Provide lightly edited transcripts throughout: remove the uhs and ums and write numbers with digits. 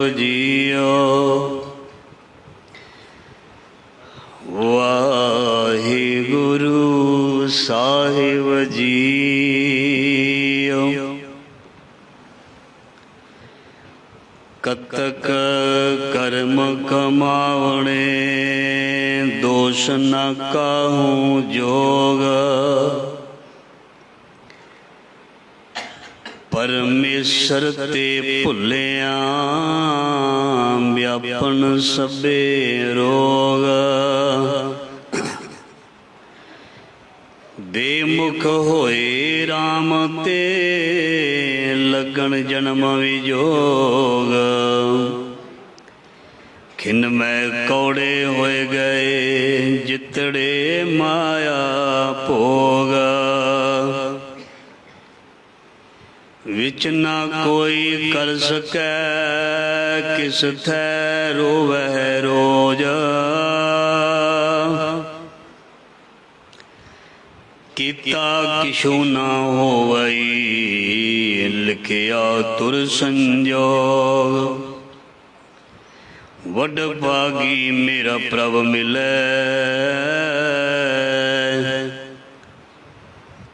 जियो वाहिगुरु साहिब जियो। कतक कर्म कमावणे दोष न काहूँ जोग। परमेश्वर ते भुलिया व्यापन सबे रोग। बेमुख होए राम ते लगन जन्म विजोग। खिन में कौड़े होए गए जितड़े माया भोग। विच ना कोई कर सकै किस थे रोवै रोज। कीता किशु ना होवई लिखिया तुर संजोग। वड भागी मेरा प्रभ मिले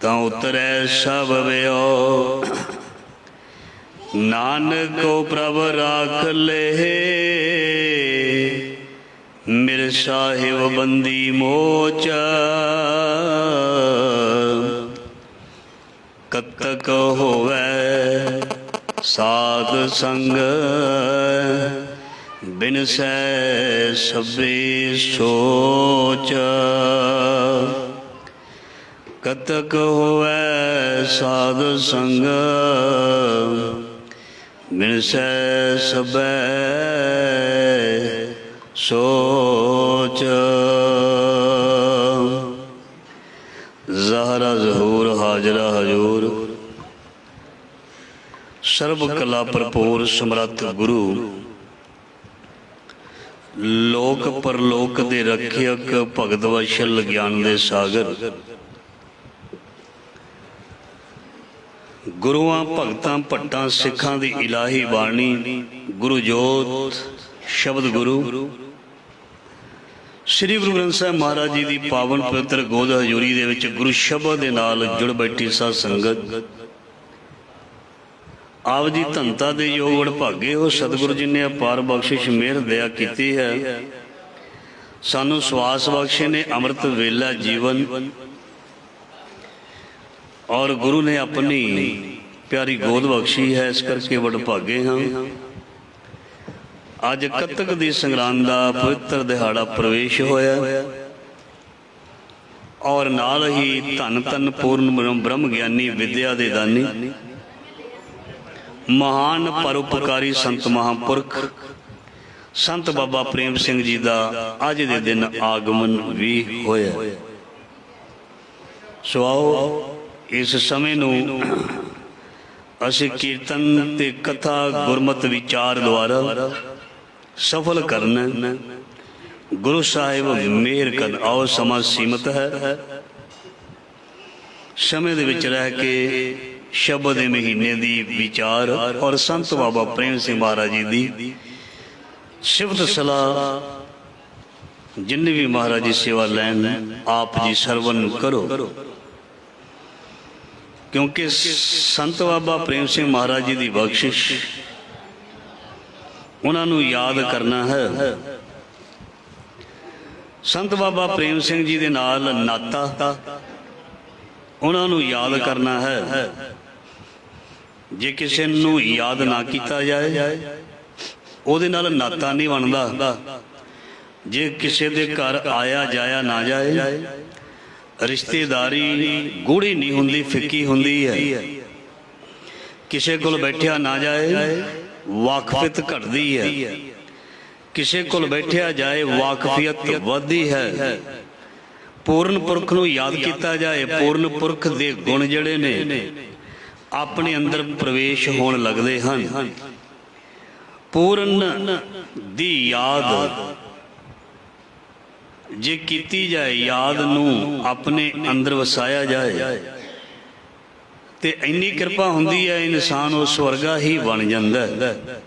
तां उतरै सब व्यो। नानक को प्रभ राख ले मेरे साहिब बंदी मोच। कतक होवै साध संग बिन सै सबे सोच। कतक होवै साध संग बिन सै सबे सोच। ज़हरा ज़हूर हाजरा हजूर सर्व कला भरपूर समर्थ गुरु। लोक परलोक दे रखियक भगत वशल ज्ञान दे सागर। गुरुआं भगतां भट्टां सिखां दी इलाही बाणी। गुरु जोत शब्द गुरु श्री गुरु ग्रंथ साहिब महाराज जी दी पावन पवित्र गोद हजूरी दे विच गुरु शब्द दे नाल जुड़ बैठी साध संगत। आप जी धनता दे योग वडभागे हो सतगुरु जी ने अपार बख्शिश मेहर दया कीती है। सानू सवास बख्शे ने अमृत वेला जीवन और गुरु ने अपनी प्यारी गोद बख्शी है। इस करके वडभागे हाँ। अज कतक दी संगरांद दा पवित्र दिहाड़ा प्रवेश होया और नाल ही धन धन पूर्ण ब्रह्म ज्ञानी विद्या दे दानी महान परोपकारी संत महापुरख संत बाबा प्रेम सिंह जी दा अज दे दिन आगमन भी होया। सो आओ इस समय नूं असीं कीर्तन ते कथा गुरमत विचार द्वारा सफल करना। गुरु साहिब मेहर कर। आओ समा सीमित है। समय दे विच रह के शब्द दे महीने दी विचार और संत बाबा प्रेम सिंह महाराज जी दी सिफत सलाह जिन्हें भी महाराज जी सेवा लैन आप जी सरवन करो। क्योंकि संत बाबा प्रेम सिंह महाराज जी की बख्शिश उन्होंने याद करना है। संत बाबा प्रेम सिंह जी के नाल नाता उन्होंने याद करना है। जे किसी नू याद ना किया जाए उहदे नाल नाता नहीं बनता। जे किसी के घर आया जाया ना जाए रिश्तेदारी गूढ़ी नहीं हुंदी फिक्की हुंदी है। किसी कोल बैठिया ना जाए वाकफियत घटदी है। किसी कोल बैठिया जाए वाकफियत वधदी है। पूर्ण पुरख नूं याद किया जाए पूर्ण पुरख दे गुण जिहड़े ने अपने अंदर प्रवेश होण लगदे हन। पूर्ण दी याद जे कीती जाए याद नूं अपने अंदर वसाया जाए ते इन्नी कृपा हुंदी है इंसान उस वर्गा ही बन जांदा है।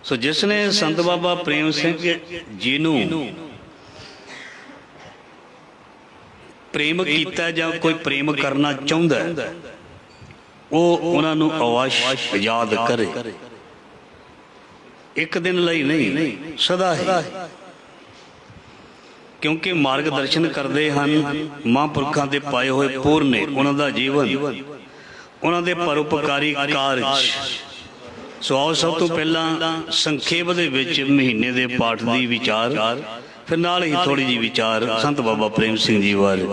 ਸੋ ਜਿਸ ਨੇ ਸੰਤ ਬਾਬਾ ਪ੍ਰੇਮ ਸਿੰਘ ਜੀ ਨੂੰ ਪ੍ਰੇਮ ਕੀਤਾ ਜਾਂ ਕੋਈ ਪ੍ਰੇਮ ਕਰਨਾ ਚਾਹੁੰਦਾ ਉਹ ਉਹਨਾਂ ਨੂੰ ਅਵਸ਼ ਯਾਦ ਕਰੇ। ਇੱਕ ਦਿਨ ਲਈ ਨਹੀਂ, ਸਦਾ ਹੀ, ਕਿਉਂਕਿ ਮਾਰਗਦਰਸ਼ਨ ਕਰਦੇ ਹਨ ਮਹਾਂਪੁਰਖਾਂ ਦੇ ਪਾਏ ਹੋਏ ਪੂਰਨੇ, ਉਹਨਾਂ ਦਾ ਜੀਵਨ, ਉਹਨਾਂ ਦੇ ਪਰਉਪਕਾਰੀ ਕਾਰਜ। ਸੋ ਆਓ ਸਭ ਤੋਂ ਪਹਿਲਾਂ ਸੰਖੇਪ ਦੇ ਵਿੱਚ ਮਹੀਨੇ ਦੇ ਪਾਠ ਦੀ ਵਿਚਾਰ, ਫਿਰ ਨਾਲ ਹੀ ਥੋੜੀ ਜਿਹੀ ਵਿਚਾਰ ਸੰਤ ਬਾਬਾ ਪ੍ਰੇਮ ਸਿੰਘ ਜੀ ਬਾਰੇ।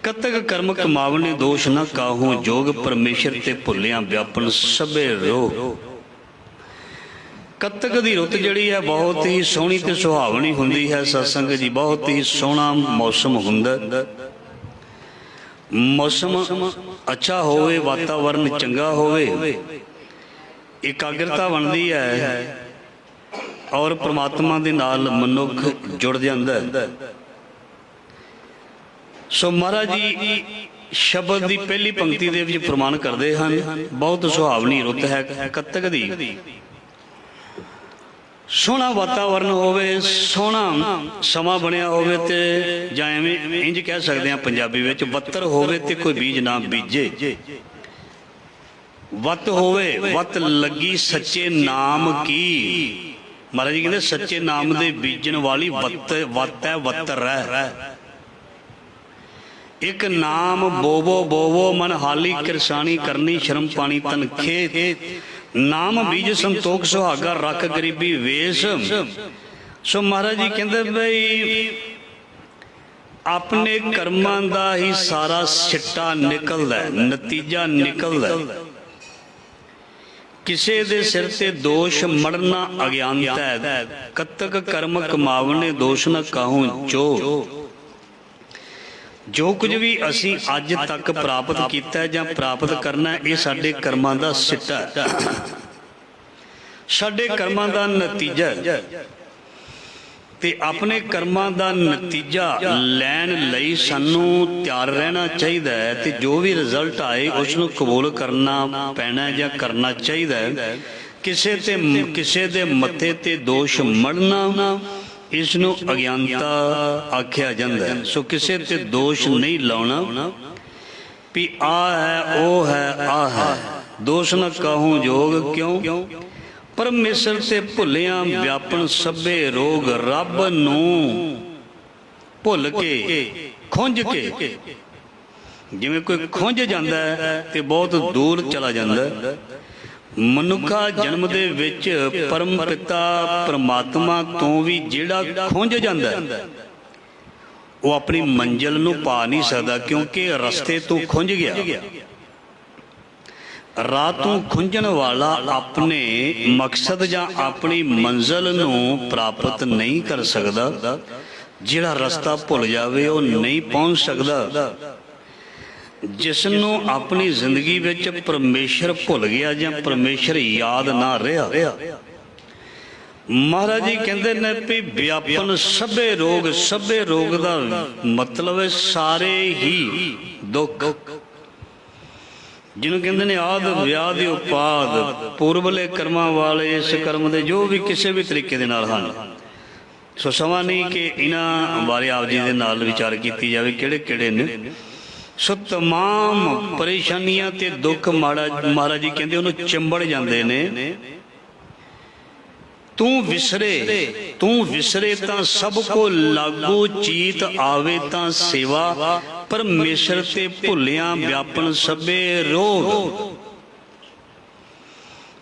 ਕਤਕ ਕਰਮ ਕਮਾਵਣੇ ਦੋਸ਼ ਨਾ ਕਾਹੂ, ਜੋਗ ਪਰਮੇਸ਼ਰ ਤੇ ਭੁੱਲਿਆ ਵਿਆਪਨ ਸਭੇ ਰੋਹ। ਕੱਤਕ ਦੀ ਰੁੱਤ ਜਿਹੜੀ ਹੈ ਬਹੁਤ ਹੀ ਸੋਹਣੀ ਤੇ ਸੁਹਾਵਣੀ ਹੁੰਦੀ ਹੈ ਸਤਸੰਗ ਜੀ। ਬਹੁਤ ਹੀ ਸੋਹਣਾ ਮੌਸਮ ਹੁੰਦਾ, ਮੌਸਮ ਅੱਛਾ ਹੋਵੇ, ਵਾਤਾਵਰਨ ਚੰਗਾ ਹੋਵੇ, ਇਕਾਗਰਤਾ ਬਣਦੀ ਹੈ ਔਰ ਪ੍ਰਮਾਤਮਾ ਦੇ ਨਾਲ ਮਨੁੱਖ ਜੁੜ ਜਾਂਦਾ ਹੈ। ਸੋ ਮਹਾਰਾਜ ਜੀ ਸ਼ਬਦ ਦੀ ਪਹਿਲੀ ਪੰਕਤੀ ਦੇ ਵਿੱਚ ਪ੍ਰਮਾਣ ਕਰਦੇ ਹਨ, ਬਹੁਤ ਸੁਹਾਵਣੀ ਰੁੱਤ ਹੈ ਕੱਤਕ ਦੀ। ਸੋਹਣਾ ਵਾਤਾਵਰਨ ਹੋਵੇ, ਸੋਹਣਾ ਸਮਾਂ ਬਣਿਆ ਹੋਵੇ, ਤੇ ਜਾਂ ਐਵੇਂ ਇੰਜ ਕਹਿ ਸਕਦੇ ਹਾਂ ਪੰਜਾਬੀ ਵਿੱਚ, ਵੱਤਰ ਹੋਵੇ ਤੇ ਕੋਈ ਬੀਜ ਨਾ ਬੀਜੇ। ਵੱਤ ਹੋਵੇ, ਵੱਤ ਲੱਗੀ ਸੱਚੇ ਨਾਮ ਕੀ। ਮਹਾਰਾਜ ਜੀ ਕਹਿੰਦੇ ਸੱਚੇ ਨਾਮ ਦੇ ਬੀਜਣ ਵਾਲੀ ਵੱਤ ਹੈ, ਵੱਤਰ ਹੈ। ਇੱਕ ਨਾਮ ਬੋਵੋ ਬੋਵੋ ਮਨ ਹਾਲੀ, ਕਿਰਸਾਨੀ ਕਰਨੀ ਸ਼ਰਮ ਪਾਣੀ ਤਨ ਖੇਤ। ਨਾਮ ਬੀਜ ਸੰਤੋਖ ਸੁਹਾਗਾ, ਰੱਖ ਗਰੀਬੀ ਵੇਸ। ਸੋ ਮਹਾਰਾਜ ਜੀ ਕਹਿੰਦੇ ਬਈ ਆਪਣੇ ਕਰਮਾਂ ਦਾ ਹੀ ਸਾਰਾ ਸਿੱਟਾ ਨਿਕਲਦਾ, ਨਤੀਜਾ ਨਿਕਲਦਾ। ਕਿਸੇ ਦੇ ਸਿਰ ਤੇ ਦੋਸ਼ ਮੜਨਾ ਅਗਿਆਨਤਾ ਹੈ। ਕਤਕ ਕਰਮ ਕਮਾਵਣੇ ਦੋਸ਼ ਨਾ ਕਾਹੂ ਜੋ ਕੁਝ ਵੀ ਅਸੀਂ ਅੱਜ ਤੱਕ ਪ੍ਰਾਪਤ ਕੀਤਾ ਜਾਂ ਪ੍ਰਾਪਤ ਕਰਨਾ, ਇਹ ਸਾਡੇ ਕਰਮਾਂ ਦਾ ਸਿੱਟਾ ਹੈ, ਸਾਡੇ ਕਰਮਾਂ ਦਾ ਨਤੀਜਾ ਹੈ। ਤੇ ਆਪਣੇ ਕਰਮਾਂ ਦਾ ਨਤੀਜਾ ਲੈਣ ਲਈ ਸਾਨੂੰ ਤਿਆਰ ਰਹਿਣਾ ਚਾਹੀਦਾ ਹੈ, ਤੇ ਜੋ ਵੀ ਰਿਜ਼ਲਟ ਆਏ ਉਸ ਨੂੰ ਕਬੂਲ ਕਰਨਾ ਪੈਣਾ ਜਾਂ ਕਰਨਾ ਚਾਹੀਦਾ ਹੈ। ਕਿਸੇ ਦੇ ਮੱਥੇ ਤੇ ਦੋਸ਼ ਮੜਨਾ, ਇਸ ਨੂੰ ਅਗਿਆਨਤਾ ਆਖਿਆ ਜਾਂਦਾ ਹੈ। ਸੋ ਕਿਸੇ ਤੇ ਦੋਸ਼ ਨਹੀਂ ਲਾਉਣਾ ਵੀ ਆ ਹੈ, ਉਹ ਹੈ, ਆ ਹੈ। ਦੋਸ਼ ਨਾ ਕਾਹੂ ਜੋਗ, ਕਿਉਂ ਪਰਮੇਸ਼ਰ ਤੇ ਭੁੱਲਿਆ ਵਿਆਪਨ ਸਭੇ ਰੋਗ। ਰੱਬ ਨੂੰ ਭੁੱਲ ਕੇ, ਖੁੰਝ ਕੇ, ਜਿਵੇਂ ਕੋਈ ਖੁੰਝ ਜਾਂਦਾ ਹੈ ਤੇ ਬਹੁਤ ਦੂਰ ਚਲਾ ਜਾਂਦਾ ਹੈ। ਮਨੁੱਖਾ ਜਨਮ ਦੇ ਵਿੱਚ ਪਰਮ ਪਿਤਾ ਪਰਮਾਤਮਾ ਤੋਂ ਵੀ ਜਿਹੜਾ ਖੁੰਝ ਜਾਂਦਾ ਉਹ ਆਪਣੀ ਮੰਜ਼ਿਲ ਨੂੰ ਪਾ ਨਹੀਂ ਸਕਦਾ, ਕਿਉਂਕਿ ਰਸਤੇ ਤੋਂ ਖੁੰਝ ਗਿਆ। ਰਾਹ ਤੋਂ ਖੁੰਝਣ ਵਾਲਾ ਆਪਣੇ ਮਕਸਦ ਜਾਂ ਆਪਣੀ ਮੰਜ਼ਿਲ ਨੂੰ ਪ੍ਰਾਪਤ ਨਹੀਂ ਕਰ ਸਕਦਾ। ਜਿਹੜਾ ਰਸਤਾ ਭੁੱਲ ਜਾਵੇ ਉਹ ਨਹੀਂ ਪਹੁੰਚ ਸਕਦਾ। ਜਿਸ ਨੂੰ ਆਪਣੀ ਜ਼ਿੰਦਗੀ ਵਿੱਚ ਪਰਮੇਸ਼ਰ ਭੁੱਲ ਗਿਆ ਜਾਂ ਪਰਮੇਸ਼ਰ ਯਾਦ ਨਾ ਰਿਹਾ, ਮਹਾਰਾਜ ਜੀ ਕਹਿੰਦੇ ਨੇ ਵੀ ਵਿਆਪਨ ਸਭੇ ਰੋਗ। ਸਭੇ ਰੋਗ ਦਾ ਮਤਲਬ ਹੈ ਸਾਰੇ ਹੀ ਦੁੱਖ, ਜਿਹਨੂੰ ਕਹਿੰਦੇ ਨੇ ਆਦ ਵਿਆਦ ਉਪਾਦ। ਪੂਰਬਲੇ ਕਰਮਾਂ ਵਾਲੇ ਇਸ ਕਰਮ ਦੇ ਜੋ ਵੀ ਕਿਸੇ ਵੀ ਤਰੀਕੇ ਦੇ ਨਾਲ ਹਨ। ਸੋ ਸਮਾਂ ਨਹੀਂ ਕਿ ਇਹਨਾਂ ਬਾਰੇ ਆਪ ਜੀ ਦੇ ਨਾਲ ਵਿਚਾਰ ਕੀਤੀ ਜਾਵੇ ਕਿਹੜੇ ਕਿਹੜੇ ਨੇ। ਸੋ ਤਮਾਮ ਪਰੇਸ਼ਾਨੀਆਂ ਤੇ ਦੁੱਖ ਮਹਾਰਾਜ ਜੀ ਕਹਿੰਦੇ ਉਹਨੂੰ ਚਿੰਬੜ ਜਾਂਦੇ ਨੇ। ਤੂੰ ਵਿਸਰੇ ਤਾਂ ਸਭ ਕੋ ਲਾਗੂ, ਚੀਤ ਆਵੇ ਤਾਂ ਸੇਵਾ। ਪਰਮੇਸ਼ਰ ਤੇ ਭੁੱਲਿਆ ਵਿਆਪਨ ਸਭੇ ਰੋਗ।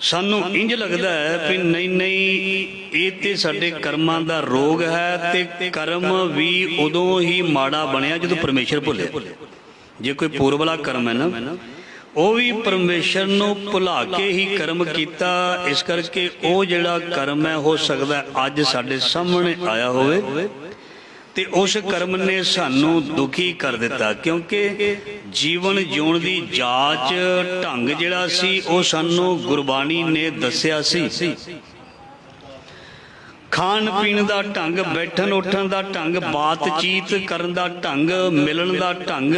ਸਾਨੂੰ ਇੰਜ ਲੱਗਦਾ ਹੈ ਵੀ ਨਹੀਂ, ਇਹ ਤੇ ਸਾਡੇ ਕਰਮਾਂ ਦਾ ਰੋਗ ਹੈ, ਤੇ ਕਰਮ ਵੀ ਉਦੋਂ ਹੀ ਮਾੜਾ ਬਣਿਆ ਜਦੋਂ ਪਰਮੇਸ਼ਰ ਭੁੱਲਿਆ। ਜੇ ਕੋਈ ਪੂਰਬਲਾ ਕਰਮ ਹੈ ਨਾ, ਉਹ ਵੀ ਪਰਮੇਸ਼ਰ ਨੂੰ ਭੁਲਾ ਕੇ ਹੀ ਕਰਮ ਕੀਤਾ। ਇਸ ਕਰਕੇ ਉਹ ਜਿਹੜਾ ਕਰਮ ਹੈ ਹੋ ਸਕਦਾ ਅੱਜ ਸਾਡੇ ਸਾਹਮਣੇ ਆਇਆ ਹੋਵੇ ਤੇ ਉਸ ਕਰਮ ਨੇ ਸਾਨੂੰ ਦੁਖੀ ਕਰ ਦਿੱਤਾ, ਕਿਉਂਕਿ ਜੀਵਨ ਜਿਉਣ ਦੀ ਜਾਂਚ ਢੰਗ ਜਿਹੜਾ ਸੀ ਉਹ ਸਾਨੂੰ ਗੁਰਬਾਣੀ ਨੇ ਦੱਸਿਆ ਸੀ। ਖਾਣ ਪੀਣ ਦਾ ਢੰਗ, ਬੈਠਣ ਉੱਠਣ ਦਾ ਢੰਗ, ਬਾਤਚੀਤ ਕਰਨ ਦਾ ਢੰਗ, ਮਿਲਣ ਦਾ ਢੰਗ,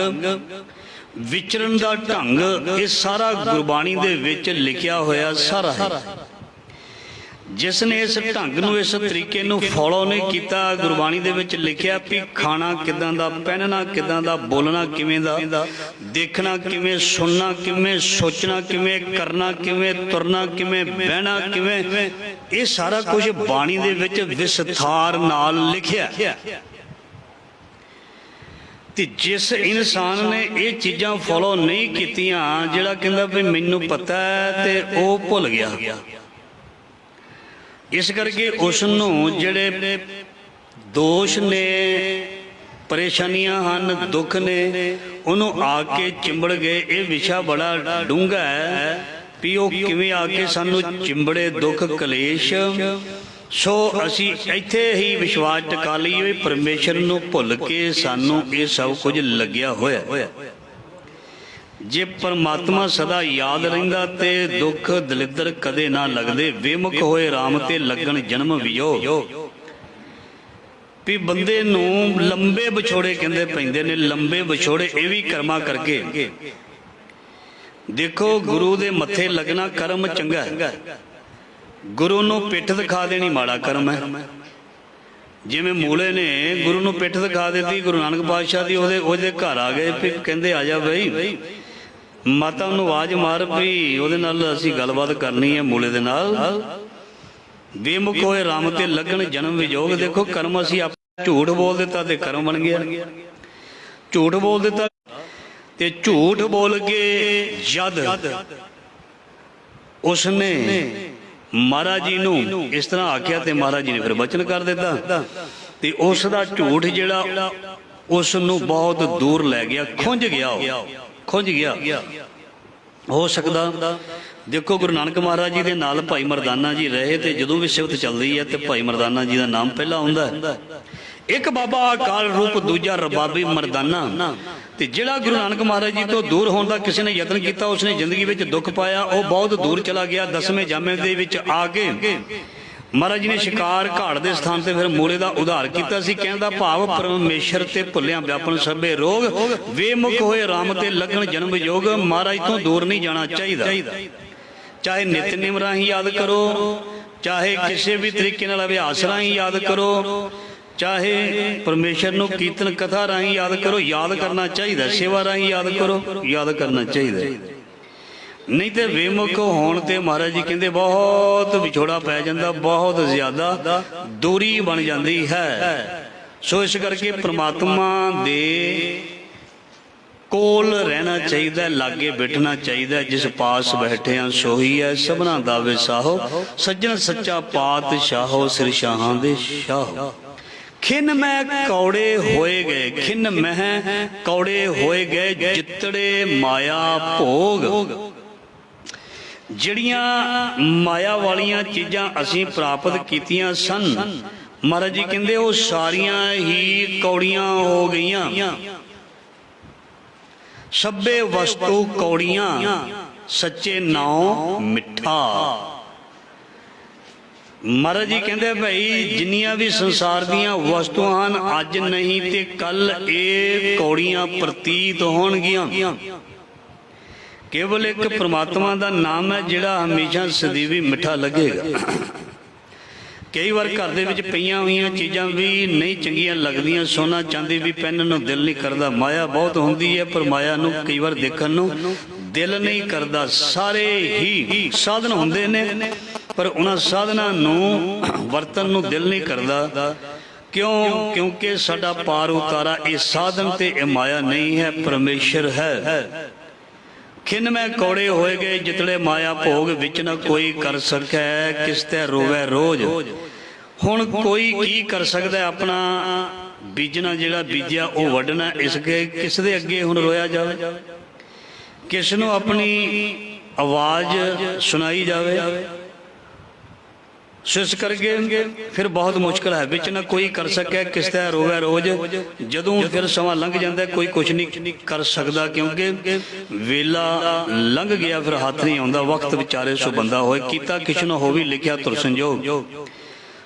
ਵਿਚਰਨ ਦਾ ਢੰਗ, ਇਹ ਸਾਰਾ ਗੁਰਬਾਣੀ ਦੇ ਵਿੱਚ ਲਿਖਿਆ ਹੋਇਆ ਸਾਰਾ ਹੈ। जिसने इस ढंग नूं इस तरीके नूं फॉलो नहीं किया, गुरबाणी दे विच लिखिया भी खाना किदां दा, पहनना किदां दा, बोलना किवें दा, देखना किवें, सुनना किवें, सोचना किवें, करना किवें, तुरना किवें, बहना किवें, ये सारा कुछ बाणी दे विच विस्तार नाल लिखिया। ते जिस इंसान ने ये चीज़ां फॉलो नहीं कीतियां, जिहड़ा कहंदा भी मैनूं पता है ते ओह भुल गया। इस करके उसनूं जिहड़े दोष ने, परेशानियां हन, दुख ने, उन्होंने आके चिंबड़ गए। ये विशा बड़ा डूंगा है भी वो किवें आके सानू चिंबड़े दुख कलेश। सो असी इत्थे ही विश्वास टका लईए, परमेश्वर नूं भुल के सानू ये सब कुछ लग्या होया। जे परमात्मा सदा याद रहिंदा ते दुख दलिद्र कदे ना लगदे। बेमुख होए राम ते लगन जन्म वियोग। भी बंदे नूं लंबे विछोड़े कहंदे पैंदे ने, लंबे विछोड़े ये भी कर्मा करके। देखो गुरु दे मत्थे लगना कर्म चंगा है, गुरु नूं पिठ दिखा देनी माड़ा कर्म है। जिवें मूले ने गुरु नूं पिठ दिखा दी, गुरु नानक पातशाह दी ओहदे घर आ गए, फिर कहंदे आ जा बई, माता नूं आवाज मार भी ओहदे नाल असीं गलबात करनी है मूले दे नाल। बेमुख होए राम ते लगन जन्म वियोग। देखो कर्म असीं झूठ बोल दिता ते कर्म बन गया, झूठ बोल दिता ते झूठ बोल के जद उसने महाराज जी नूं इस तरह आख्या ते महाराज जी ने फिर वचन कर दिता ते उस दा झूठ जिहड़ा उस नूं बहुत दूर लै गया, खुंझ गया। हो सकदा देखो गुरु नानक महाराज जी दे नाल भाई मरदाना जी रहे, तो जदों भी सिफत चलदी है तो भाई मरदाना जी का नाम पहला आउंदा है। एक बाबा अकाल रूप, दूजा रबाबी मरदाना। ते जिहड़ा गुरु नानक महाराज जी तो दूर होने का किसी ने यत्न किया, उसने जिंदगी में दुख पाया, वह बहुत दूर चला गया। 10वें जामे दे विच आके महाराज जी ने शिकार घाट के स्थान से फिर मूले का उधार किया। कहता भाव परमेश्वर ते भुलिया व्यापन सबे रोग। बेमुख होए राम ते लगन जन्म योग। महाराज तो दूर नहीं जाना चाहिए। चाहे नितनेम राही याद करो, चाहे किसी भी तरीके नाल अभ्यास राही याद करो, चाहे परमेश्वर नूं कीर्तन कथा राही याद करो, याद करना चाहिए। सेवा राही याद करो, याद करना चाहिए। नहीं तो बेमुख होने ते महाराज जी कहते बहुत विछोड़ा पै जाता, बहुत ज्यादा दूरी बन जाती है। सो इस करके परमात्मा दे कोल रहना चाहिए, लागे बैठना चाहिए। जिस पास बैठे हैं सोही है सबना दा विसाहो। सज्जन सच्चा पातशाहो, सिर शाहां दे शाहो। खिन मैं कौड़े होए गए, खिन मैं कौड़े होए गए, जितड़े माया भोग। जिहड़ियां माया वालियां चीज़ां असीं प्राप्त कीतियां सन, महाराज जी कहंदे वो सारियां ही कौड़ियां हो गईयां। सब्बे वस्तु कौड़ियां, सच्चे नाम मिठा। महाराज जी कहंदे भाई जिन्नियां भी संसार दियां वस्तुआं हन, अज नहीं ते कल ये कौड़ियां प्रतीत होणगियां। केवल एक परमात्मा का नाम है जिहड़ा हमेशा सदीवी मिठा लगेगा। कई बार घर दे विच पईयां होईयां चीज़ां भी नहीं चंगियां लगदियां, सोना चांदी भी पहनण नूं दिल नहीं करदा। माया बहुत हुंदी है पर माया नूं कई बार देखण नूं दिल नहीं करदा। सारे ही साधन हुंदे ने पर उन्हां साधनां नूं वरतन नूं दिल नहीं करदा। क्यों? क्योंकि साडा पार उतारा ये साधन ते ये माया नहीं है, परमेश्वर है। खिन मैं कौड़े होए गए, जितने माया भोग विच न कोई कर सकै, किस ते रोवे रोज। हुण कोई की कर सकता है? अपना बीजना जिहड़ा बीजिया वो वड्डना, इसके किस दे अगे हुण रोया जावे? किस नूं अपनी आवाज़ सुनाई जावे? सिस करके फिर बहुत मुश्किल है। विच ना कोई कर सके, किस तरह रोवे रोज। जदों फिर समा लंघ जाता कोई कुछ नहीं कर सकता, क्योंकि वेला लंघ गया फिर हाथ नहीं आता। वक्त विचारे सो बंदा होए, कीता किश न हो भी लिखिया तुर संजोग।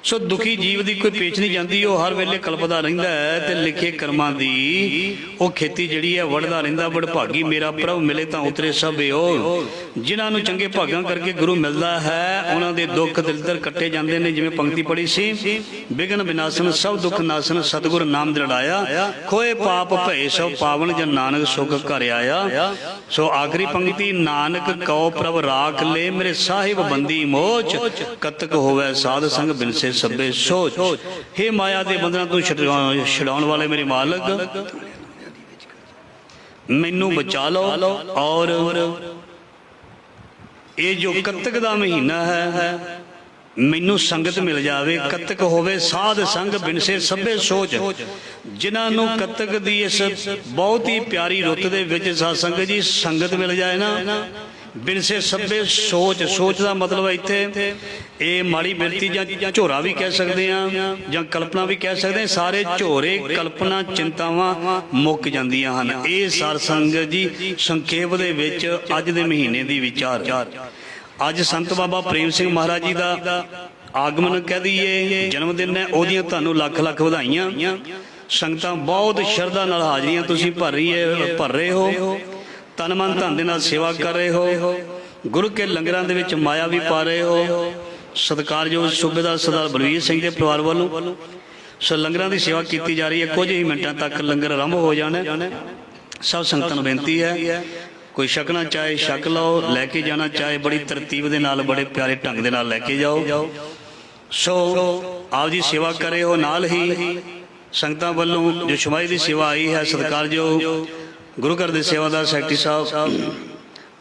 ਸੋ ਦੁਖੀ ਜੀਵ ਦੀ ਕੋਈ ਪੇਚ ਨਹੀਂ ਜਾਂਦੀ, ਉਹ ਹਰ ਵੇਲੇ ਕਲਪਦਾ ਰਹਿੰਦਾ ਹੈ ਤੇ ਲਿਖੇ ਕਰਮਾਂ ਦੀ ਉਹ ਖੇਤੀ ਜਿਹੜੀ ਹੈ ਵੜਦਾ ਰਹਿੰਦਾ। ਵਡਭਾਗੀ ਮੇਰਾ ਪ੍ਰਭ ਮਿਲੇ ਤਾਂ ਉਤਰੇ ਸਭੇ ਉਹ, ਜਿਨ੍ਹਾਂ ਨੂੰ ਚੰਗੇ ਭਾਗਾਂ ਕਰਕੇ ਗੁਰੂ ਮਿਲਦਾ ਹੈ ਉਹਨਾਂ ਦੇ ਦੁੱਖ ਦਲਿੱਦਰ ਕੱਟੇ ਜਾਂਦੇ ਨੇ। ਜਿਵੇਂ ਪੰਕਤੀ ਪੜ੍ਹੀ ਸੀ, ਬਿਗਨ ਵਿਨਾਸ਼ਨ ਸਭ ਦੁੱਖ ਨਾਸ਼ਨ ਸਤਿਗੁਰ ਨਾਮ ਦ੍ਰਿੜਾਇਆ, ਖੋਏ ਪਾਪ ਭਏ ਸਭ ਪਾਵਨ ਜਨ ਨਾਨਕ ਸੁਖ ਘਰ ਆਇਆ। ਸੋ ਆਖਰੀ ਪੰਕਤੀ, ਨਾਨਕ ਕਉ ਪ੍ਰਭ ਰਾਖ ਲੈ ਮੇਰੇ ਸਾਹਿਬ ਬੰਦੀ ਮੋਚ, ਕਤਕ ਹੋਵੇ ਸਾਧ ਸੰਗ ਬਿਨਸੇ ਸਭੇ ਸੋਚ। ਹੇ ਮਾਇਆ ਦੇ ਬੰਧਨਾਂ ਤੋਂ ਛੁਡਾਉਣ ਵਾਲੇ ਮੇਰੇ ਮਾਲਕ, ਮੈਨੂੰ ਬਚਾ ਲਓ। ਔਰ ਇਹ ਜੋ ਕੱਤਕ ਦਾ ਮਹੀਨਾ ਹੈ ਮੈਨੂੰ ਸੰਗਤ ਮਿਲ ਜਾਵੇ। ਕੱਤਕ ਹੋਵੇ ਸਾਧ ਸੰਗ ਬਿਨਸੇ ਸਭੇ ਸੋਚ, ਜਿਨ੍ਹਾਂ ਨੂੰ ਕੱਤਕ ਦੀ ਇਸ ਬਹੁਤ ਹੀ ਪਿਆਰੀ ਰੁੱਤ ਦੇ ਵਿੱਚ ਸਾਧ ਸੰਗਤ ਜੀ ਸੰਗਤ ਮਿਲ ਜਾਏ ਨਾ, ਬਿਨਸੇ ਸਭੇ ਸੋਚ। ਸੋਚ ਦਾ ਮਤਲਬ ਇੱਥੇ ਇਹ ਮਾੜੀ ਬਿਰਤੀ ਜਾਂ ਝੋਰਾ ਵੀ ਕਹਿ ਸਕਦੇ ਹਾਂ ਜਾਂ ਕਲਪਨਾ ਵੀ ਕਹਿ ਸਕਦੇ ਹਾਂ। ਸਾਰੇ ਝੋਰੇ ਕਲਪਨਾ ਚਿੰਤਾਵਾਂ ਮੁੱਕ ਜਾਂਦੀਆਂ ਹਨ। ਇਹ ਸਾਧ ਸੰਗਤ ਜੀ ਸੰਖੇਪ ਦੇ ਵਿੱਚ ਅੱਜ ਦੇ ਮਹੀਨੇ ਦੀ ਵਿਚਾਰ। ਅੱਜ ਸੰਤ ਬਾਬਾ ਪ੍ਰੇਮ ਸਿੰਘ ਮਹਾਰਾਜ ਜੀ ਦਾ ਆਗਮਨ ਕਹਿ ਦਈਏ, ਜਨਮ ਦਿਨ ਹੈ, ਉਹਦੀਆਂ ਤੁਹਾਨੂੰ ਲੱਖ ਲੱਖ ਵਧਾਈਆਂ। ਸੰਗਤਾਂ ਬਹੁਤ ਸ਼ਰਧਾ ਨਾਲ ਹਾਜ਼ਰੀਆਂ ਤੁਸੀਂ ਭਰ ਰਹੇ ਹੋ, ਤਨ ਮਨ ਧਨ ਦੇ ਨਾਲ ਸੇਵਾ ਕਰ ਰਹੇ ਹੋ, ਗੁਰੂ ਕੇ ਲੰਗਰਾਂ ਦੇ ਵਿੱਚ ਮਾਇਆ ਵੀ ਪਾ ਰਹੇ ਹੋ। ਸਤਿਕਾਰਯੋਗ ਸੂਬੇਦਾਰ ਸਰਦਾਰ ਬਲਵੀਰ ਸਿੰਘ ਦੇ ਪਰਿਵਾਰ ਵੱਲੋਂ ਸੋ ਲੰਗਰਾਂ ਦੀ ਸੇਵਾ ਕੀਤੀ ਜਾ ਰਹੀ ਹੈ। ਕੁਝ ਹੀ ਮਿੰਟਾਂ ਤੱਕ ਲੰਗਰ ਆਰੰਭ ਹੋ ਜਾਣਾ। ਸਭ ਸੰਗਤਾਂ ਨੂੰ ਬੇਨਤੀ ਹੈ, ਕੋਈ ਛਕਣਾ ਚਾਹੇ ਛਕ ਲਓ, ਲੈ ਕੇ ਜਾਣਾ ਚਾਹੇ ਬੜੀ ਤਰਤੀਬ ਦੇ ਨਾਲ ਬੜੇ ਪਿਆਰੇ ਢੰਗ ਦੇ ਨਾਲ ਲੈ ਕੇ ਜਾਓ। ਸੋ ਆਪ ਜੀ ਸੇਵਾ ਕਰੇ ਹੋ। ਨਾਲ ਹੀ ਸੰਗਤਾਂ ਵੱਲੋਂ ਜੋ ਛਮਾਈ ਦੀ ਸੇਵਾ ਆਈ ਹੈ, ਸਤਿਕਾਰਯੋਗ ਗੁਰੂ ਘਰ ਦੇ ਸੇਵਾਦਾਰ ਸੈਕਟਰੀ ਸਾਹਿਬ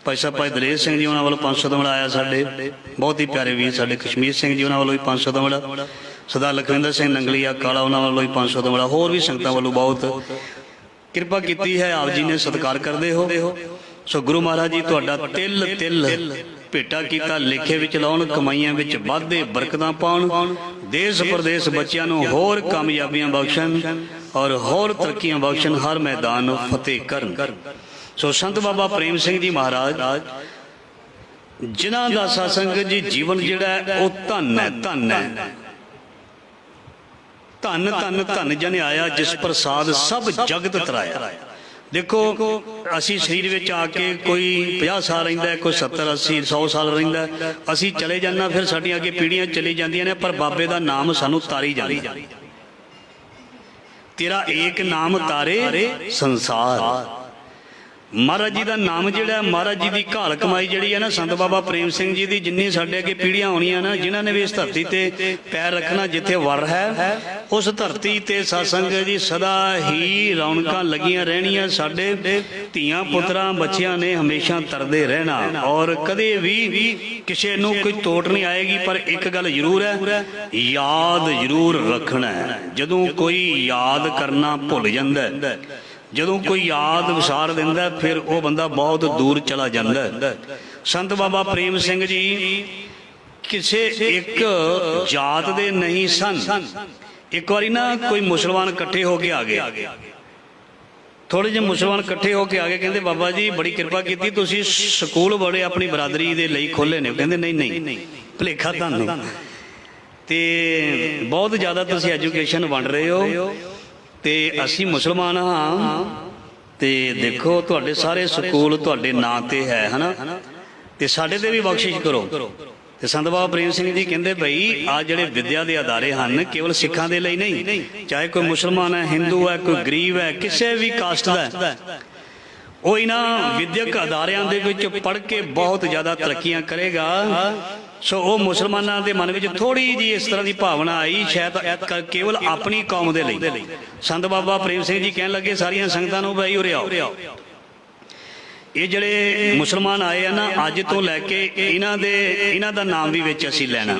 ਭਾਈ ਸਾਹਿਬ ਭਾਈ ਦਲੇਰ ਸਿੰਘ ਜੀ, ਉਹਨਾਂ ਵੱਲੋਂ 500 ਦਮੜਾ ਆਇਆ। ਸਾਡੇ ਬਹੁਤ ਹੀ ਪਿਆਰੇ ਵੀਰ ਸਾਡੇ ਕਸ਼ਮੀਰ ਸਿੰਘ ਜੀ, ਉਹਨਾਂ ਵੱਲੋਂ ਵੀ 500 ਦਮੜਾ। ਸਰਦਾਰ ਲਖਵਿੰਦਰ ਸਿੰਘ ਨੰਗਲੀਆ ਕਾਲਾ, ਉਹਨਾਂ ਵੱਲੋਂ ਵੀ 500 ਦਮੜਾ। ਹੋਰ ਵੀ ਸੰਗਤਾਂ ਵੱਲੋਂ ਬਹੁਤ ਕਿਰਪਾ ਕੀਤੀ ਹੈ, ਆਪ ਜੀ ਨੇ ਸਤਿਕਾਰ ਕਰਦੇ ਹੋ। ਸੋ ਗੁਰੂ ਮਹਾਰਾਜ ਜੀ ਤੁਹਾਡਾ ਤਿਲ ਤਿਲ ਭੇਟਾ ਕੀਤਾ ਲੇਖੇ ਵਿੱਚ ਲਾਉਣ, ਕਮਾਈਆਂ ਵਿੱਚ ਵਾਧੇ ਬਰਕਤਾਂ ਪਾਉਣ, ਦੇਸ਼ ਪ੍ਰਦੇਸ਼ ਬੱਚਿਆਂ ਨੂੰ ਹੋਰ ਕਾਮਯਾਬੀਆਂ ਬਖਸ਼ਣ ਔਰ ਹੋਰ ਤਰੱਕੀਆਂ ਬਖਸ਼ਣ, ਹਰ ਮੈਦਾਨ ਫਤਿਹ ਕਰਨ। ਸੋ ਸੰਤ ਬਾਬਾ ਪ੍ਰੇਮ ਸਿੰਘ ਜੀ ਮਹਾਰਾਜ ਜਿਨ੍ਹਾਂ ਦਾ ਸਾਧ ਸੰਗਤ ਜੀ ਜੀਵਨ ਜਿਹੜਾ ਉਹ ਧਨ ਹੈ, ਧਨ ਹੈ। ਧਨ ਧਨ ਧਨ ਜਨ ਆਇਆ ਜਿਸ ਪ੍ਰਸਾਦ ਸਭ ਜਗਤ ਤਰਾਇਆ। ਦੇਖੋ ਅਸੀਂ ਸਰੀਰ ਵਿੱਚ ਆ ਕੇ ਕੋਈ 50 ਸਾਲ ਰਹਿੰਦਾ, ਕੋਈ 70 80 100 ਸਾਲ ਰਹਿੰਦਾ, ਅਸੀਂ ਚਲੇ ਜਾਂਦੇ, ਫਿਰ ਸਾਡੀਆਂ ਅੱਗੇ ਪੀੜ੍ਹੀਆਂ ਚਲੀ ਜਾਂਦੀਆਂ ਨੇ, ਪਰ ਬਾਬੇ ਦਾ ਨਾਮ ਸਾਨੂੰ ਤਾਰੀ ਜਾਂਦਾ। ਤੇਰਾ ਏਕ ਨਾਮ ਤਾਰੇ ਸੰਸਾਰ। ਮਹਾਰਾਜ ਜੀ ਦਾ ਨਾਮ ਜਿਹੜਾ, ਮਹਾਰਾਜ ਜੀ ਦੀ ਘਾਲ ਕਮਾਈ ਜਿਹੜੀ ਹੈ ਨਾ, ਸੰਤ ਬਾਬਾ ਪ੍ਰੇਮ ਸਿੰਘ ਜੀ ਦੀ ਜਿੰਨੀ ਸਾਡੇ ਅੱਗੇ ਪੀੜ੍ਹੀਆਂ ਆਉਣੀਆਂ ਨਾ, ਜਿਨ੍ਹਾਂ ਨੇ ਵੀ ਇਸ ਧਰਤੀ ਤੇ ਪੈਰ ਰੱਖਣਾ, ਜਿੱਥੇ ਵਰ ਹੈ ਉਸ ਧਰਤੀ ਤੇ ਸਾਧ ਸੰਗਤ ਜੀ ਸਦਾ ਹੀ ਰੌਣਕਾਂ ਲੱਗੀਆਂ ਰਹਿਣੀਆਂ। ਸਾਡੇ ਧੀਆਂ ਪੁੱਤਰਾਂ ਬੱਚਿਆਂ ਨੇ ਹਮੇਸ਼ਾ ਤਰਦੇ ਰਹਿਣਾ ਔਰ ਕਦੇ ਵੀ ਕਿਸੇ ਨੂੰ ਕੋਈ ਤੋਟ ਨਹੀਂ ਆਏਗੀ। ਪਰ ਇੱਕ ਗੱਲ ਜ਼ਰੂਰ ਹੈ, ਯਾਦ ਜ਼ਰੂਰ ਰੱਖਣਾ ਹੈ। ਜਦੋਂ ਕੋਈ ਯਾਦ ਕਰਨਾ ਭੁੱਲ ਜਾਂਦਾ, ਜਦੋਂ ਕੋਈ ਯਾਦ ਵਿਸਾਰ ਦਿੰਦਾ, ਫਿਰ ਉਹ ਬੰਦਾ ਬਹੁਤ ਦੂਰ ਚਲਾ ਜਾਂਦਾ। ਸੰਤ ਬਾਬਾ ਪ੍ਰੇਮ ਸਿੰਘ ਜੀ ਕਿਸੇ ਇੱਕ ਜਾਤ ਦੇ ਨਹੀਂ ਸਨ। ਇੱਕ ਵਾਰੀ ਨਾ ਕੋਈ ਮੁਸਲਮਾਨ ਇਕੱਠੇ ਹੋ ਕੇ ਆ ਗਏ, ਥੋੜੇ ਜਿਹੇ ਮੁਸਲਮਾਨ ਇਕੱਠੇ ਹੋ ਕੇ ਆ ਗਏ, ਕਹਿੰਦੇ ਬਾਬਾ ਜੀ ਬੜੀ ਕਿਰਪਾ ਕੀਤੀ, ਤੁਸੀਂ ਸਕੂਲ ਬੜੇ ਆਪਣੀ ਬਰਾਦਰੀ ਦੇ ਲਈ ਖੋਲੇ ਨੇ। ਕਹਿੰਦੇ ਨਹੀਂ, ਭੁਲੇਖਾ ਤੁਹਾਨੂੰ, ਤੇ ਬਹੁਤ ਜ਼ਿਆਦਾ ਤੁਸੀਂ ਐਜੂਕੇਸ਼ਨ ਵੰਡ ਰਹੇ ਹੋ ਤੇ ਅਸੀਂ ਮੁਸਲਮਾਨ ਹਾਂ, ਤੇ ਦੇਖੋ ਤੁਹਾਡੇ ਸਾਰੇ ਸਕੂਲ ਤੁਹਾਡੇ ਨਾਂ ਤੇ ਹੈ ਹਨਾ, ਤੇ ਸਾਡੇ ਤੇ ਵੀ ਬਖਸ਼ਿਸ਼ ਕਰੋ। ਤੇ ਸੰਤ ਬਾਬਾ ਪ੍ਰੇਮ ਸਿੰਘ ਜੀ ਕਹਿੰਦੇ ਬਈ ਆ ਜਿਹੜੇ ਵਿਦਿਆ ਦੇ ਅਦਾਰੇ ਹਨ ਕੇਵਲ ਸਿੱਖਾਂ ਦੇ ਲਈ ਨਹੀਂ, ਚਾਹੇ ਕੋਈ ਮੁਸਲਮਾਨ ਹੈ, ਹਿੰਦੂ ਹੈ, ਕੋਈ ਗਰੀਬ ਹੈ, ਕਿਸੇ ਵੀ ਕਾਸਟ ਦਾ, ਉਹ ਇਹਨਾਂ ਵਿਦਿਅਕ ਅਦਾਰਿਆਂ ਦੇ ਵਿੱਚ ਪੜ੍ਹ ਕੇ ਬਹੁਤ ਜ਼ਿਆਦਾ ਤਰੱਕੀਆਂ ਕਰੇਗਾ। ਸੋ ਉਹ ਮੁਸਲਮਾਨਾਂ ਦੇ ਮਨ ਵਿੱਚ ਥੋੜੀ ਜਿਹੀ ਇਸ ਤਰ੍ਹਾਂ ਦੀ ਭਾਵਨਾ ਆਈ, ਸ਼ਾਇਦ ਕੇਵਲ ਆਪਣੀ ਕੌਮ ਦੇ ਲਈ। ਸੰਤ ਬਾਬਾ ਪ੍ਰੇਮ ਸਿੰਘ ਜੀ ਕਹਿਣ ਲੱਗੇ ਸਾਰੀਆਂ ਸੰਗਤਾਂ ਨੂੰ ਬਈ ਉਰੇ ਆਓ, ਇਹ ਜਿਹੜੇ ਮੁਸਲਮਾਨ ਆਏ ਆ ਨਾ, ਅੱਜ ਤੋਂ ਲੈ ਕੇ ਇਹਨਾਂ ਦਾ ਨਾਮ ਵੀ ਵਿੱਚ ਅਸੀਂ ਲੈਣਾ।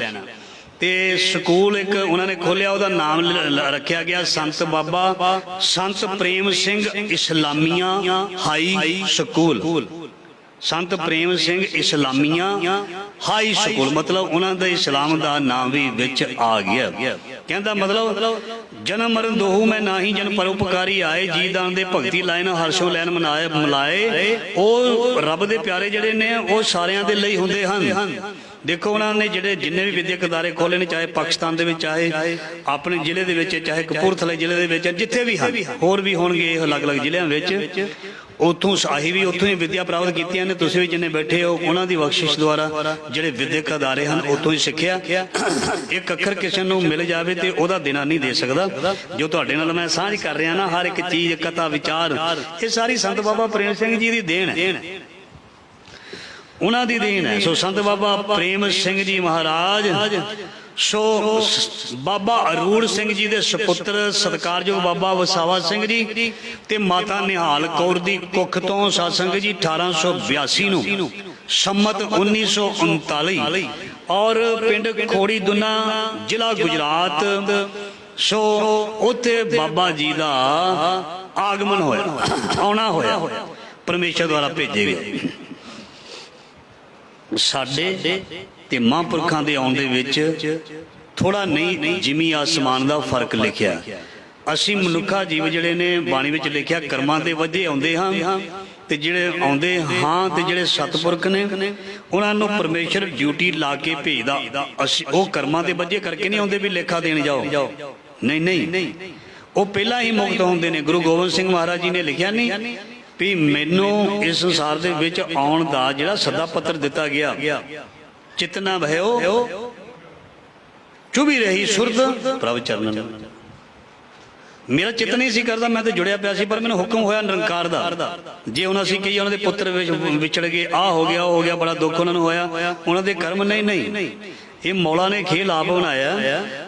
ਤੇ ਸਕੂਲ ਇੱਕ ਉਹਨਾਂ ਨੇ ਖੋਲਿਆ, ਉਹਦਾ ਨਾਮ ਰੱਖਿਆ ਗਿਆ ਸੰਤ ਬਾਬਾ ਸੰਤ ਪ੍ਰੇਮ ਸਿੰਘ ਇਸਲਾਮੀਆ ਹਾਈ ਸਕੂਲ। ਸੰਤ ਪ੍ਰੇਮ ਸਿੰਘ ਇਸਲਾਮੀਆ ਹਾਈ ਸਕੂਲ, ਮਤਲਬ ਉਹਨਾਂ ਦਾ ਇਸਲਾਮ ਦਾ ਨਾਮ ਵੀ ਵਿੱਚ ਆ ਗਿਆ। ਕਹਿੰਦਾ ਮਤਲਬ ਜਨਮ ਮਰਨ ਦੋਹੂ ਮੈਂ ਨਾਹੀ ਜਨ ਪਰਉਪਕਾਰੀ ਆਏ, ਜੀ ਦਾਨ ਦੇ ਭਗਤੀ ਲਾਏ ਨਾ ਹਰਸ਼ੋ ਲੈਣ ਮਨਾਏ। ਉਹ ਰੱਬ ਦੇ ਪਿਆਰੇ ਜਿਹੜੇ ਨੇ ਉਹ ਸਾਰਿਆਂ ਦੇ ਲਈ ਹੁੰਦੇ ਹਨ। देखो उन्होंने जिन्ने भी विद्यक अदारे खोले ने, चाहे पाकिस्तान दे विच, चाहे अपने जिले दे विच, चाहे कपूरथले जिले दे विच, जिथे भी हैं, होर भी होणगे अलग अलग जिलों विच, उतों असीं भी उत्थों ही विद्या प्राप्त कीतियां ने। तुसीं भी जिन्ने बैठे हो उन्हां दी बख्शिश द्वारा जिहड़े विद्यक अदारे हैं उत्थों ही सिੱਖਿਆ। एक अखर किसी नूं मिल जाए तो वह देना नहीं दे सकता। जो तुहाडे नाल मैं साझ कर रहा ना, हर एक चीज़, कथा, विचार, ये सारी संत बाबा प्रेम सिंह जी की देन है, उन्हां दी देन है। सो संत बाबा प्रेम सिंह जी महाराज, सो बाबा अरूड़ सिंह जी के सपुत्र सत्कारयोग बाबा वसावा सिंह जी ते माता निहाल कौर दी कुख तो सत्संग जी 1882 नूं सम्मत 1939 और पिंड खोड़ी दुना जिला गुजरात, सो उत्थे बाबा जी का आगमन होया, आना होया, परमेश्वर द्वारा भेजे गए। साडे ते महापुरखों के आउण दे विच थोड़ा नहीं जिमी आसमान का फर्क लिखिया। असी मनुखा जीव जिहड़े ने बाणी विच लिखिया कर्मां दे वजे आउंदे हां, ते जिहड़े आउंदे हां ते जिहड़े सतपुरख ने उन्हां नूं परमेश्वर ड्यूटी ला के भेजदा। असी वो कर्मां दे वजे करके नहीं आउंदे भी लेखा देण जाओ, नहीं नहीं, वो पहला ही मुक्त होंदे ने। गुरु गोबिंद सिंह महाराज जी ने लिखिया नहीं भी मैनू इस संसार दे विच आउण दा जिहड़ा सदा पत्र दिता गया, चितना भयो चुभी रही सुरद प्रभ चरणन। मेरा चित नहीं सी करता, मैं तो जुड़िया पिया सी, पर मैंने हुक्म होया निरंकार दा। जे उन्हां सी कही उन्हां दे पुत्र विछड़ गए, आ हो गया, बड़ा दुख उन्हां नूं होया, उन्हां दे कर्म नहीं, ये मौला ने खेल आप बनाया।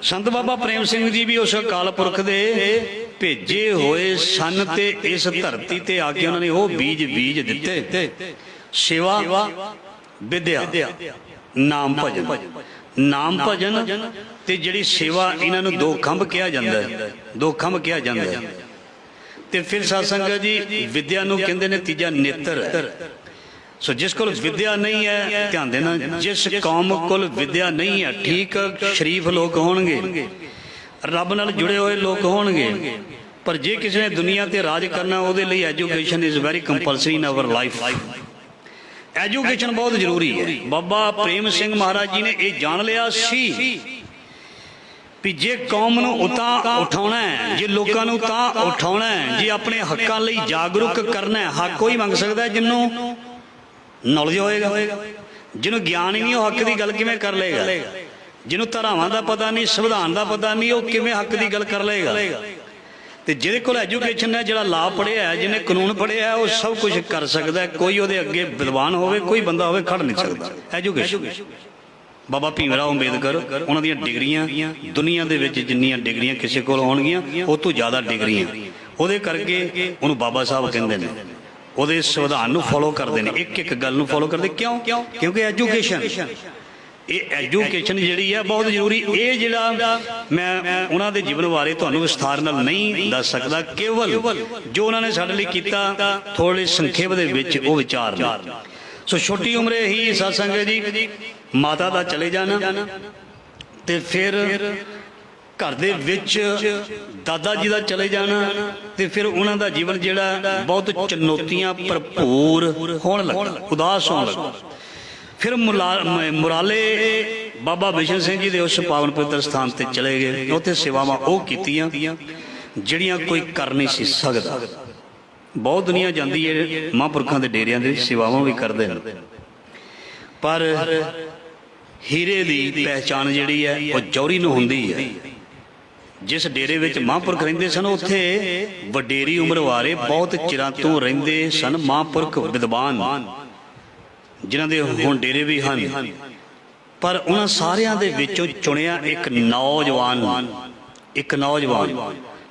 संत बाबा प्रेम सिंह जी भी उस अकाल पुरख दे भेजे होए सन ते इस धरती ते आके उन्होंने वो बीज दिते, सेवा, विद्या, नाम भजन। नाम भजन ते जिहड़ी सेवा, इन्हां नूं दो खंभ कहा जांदा है, दो खंभ कहा जांदा है। ते फिर सत्संग जी विद्या नूं कहंदे ने तीजा नेत्र। सो जिस कोल विद्या नहीं है, ध्यान देना, जिस कौम कोल विद्या नहीं है, ठीक शरीफ लोग होणगे, रब नाल जुड़े हुए लोग होणगे, पर जे किसी ने दुनिया ते राज करना, उहदे लई education is very compulsory in our life. Education बहुत जरूरी है। बाबा प्रेम सिंह महाराज जी ने यह जान लिया सी भी जे कौम नूं उतां उठाउणा है, जे लोकां नूं तां उठाउणा है, जे अपने हक्कां लई जागरूक करना है। हक कोई मंग सकदा है जिन्हों नॉलेज होएगा, जिन्हों ज्ञान ही नहीं, वो हक की गल किवें कर लेगा। जिन्हों धरावां दा पता नहीं, संविधान का पता नहीं, वो किवें हक की गल कर लेगा। तो जिहदे कोल एजुकेशन है, जिहड़ा ला पढ़िया है, जिन्हें कानून पढ़िया है, वो सब कुछ कर सकता है। कोई उहदे अगे विद्वान होवे, कोई बंदा होवे खड़ नहीं सकता। एजुकेशन बाबा भीमराव अंबेदकर, उन्हां दीयां डिग्रियां दुनिया दे विच जिन्नियां डिग्रियां किसी कोल होणगियां, उस तों ज़्यादा डिग्रियां, उहदे करके उहनूं बाबा साहब कहंदे ने। उहदे संविधान नूं फॉलो करते हैं, एक एक गल नूं फॉलो करते। क्यों? क्योंकि एजुकेशन, ये एजुकेशन जिहड़ी है बहुत जरूरी। ये जिहड़ा मैं उन्हां दे जीवन बारे तुहानूं विस्तार नाल नहीं दस सकदा, केवल जो उन्होंने साडे लई कीता थोड़े संखेप दे विच वो विचार ने। सो छोटी उम्रे ही सत्संग जी माता दा चले जाना, ते फिर घर दे विच दादा जी का चले जाना, तो फिर उन्हों का जीवन जिहड़ा बहुत चुनौतियां भरपूर होने लगा, उदास होने लगा। फिर मुराले बाबा बिशन सिंह जी के उस पावन पवित्र स्थान पर चले गए। उत्थे सेवावां वो कीतियां जिहड़ियां कोई कर नहीं सी सकदा। बहुत दुनिया जाती है महापुरखों के डेरियां दे सेवावां भी करते हैं, पर हीरे की पहचान जिहड़ी है वो जौहरी नूं हुंदी है। जिस डेरे विच महापुरख रहिंदे सन, उत्थे वडेरी उम्र वाले बहुत चिरां तों रहिंदे सन महापुरख विद्वान, जिन्हां दे हुण डेरे भी हन। पर उन्हां सारियां दे विचों चुनिया एक नौजवान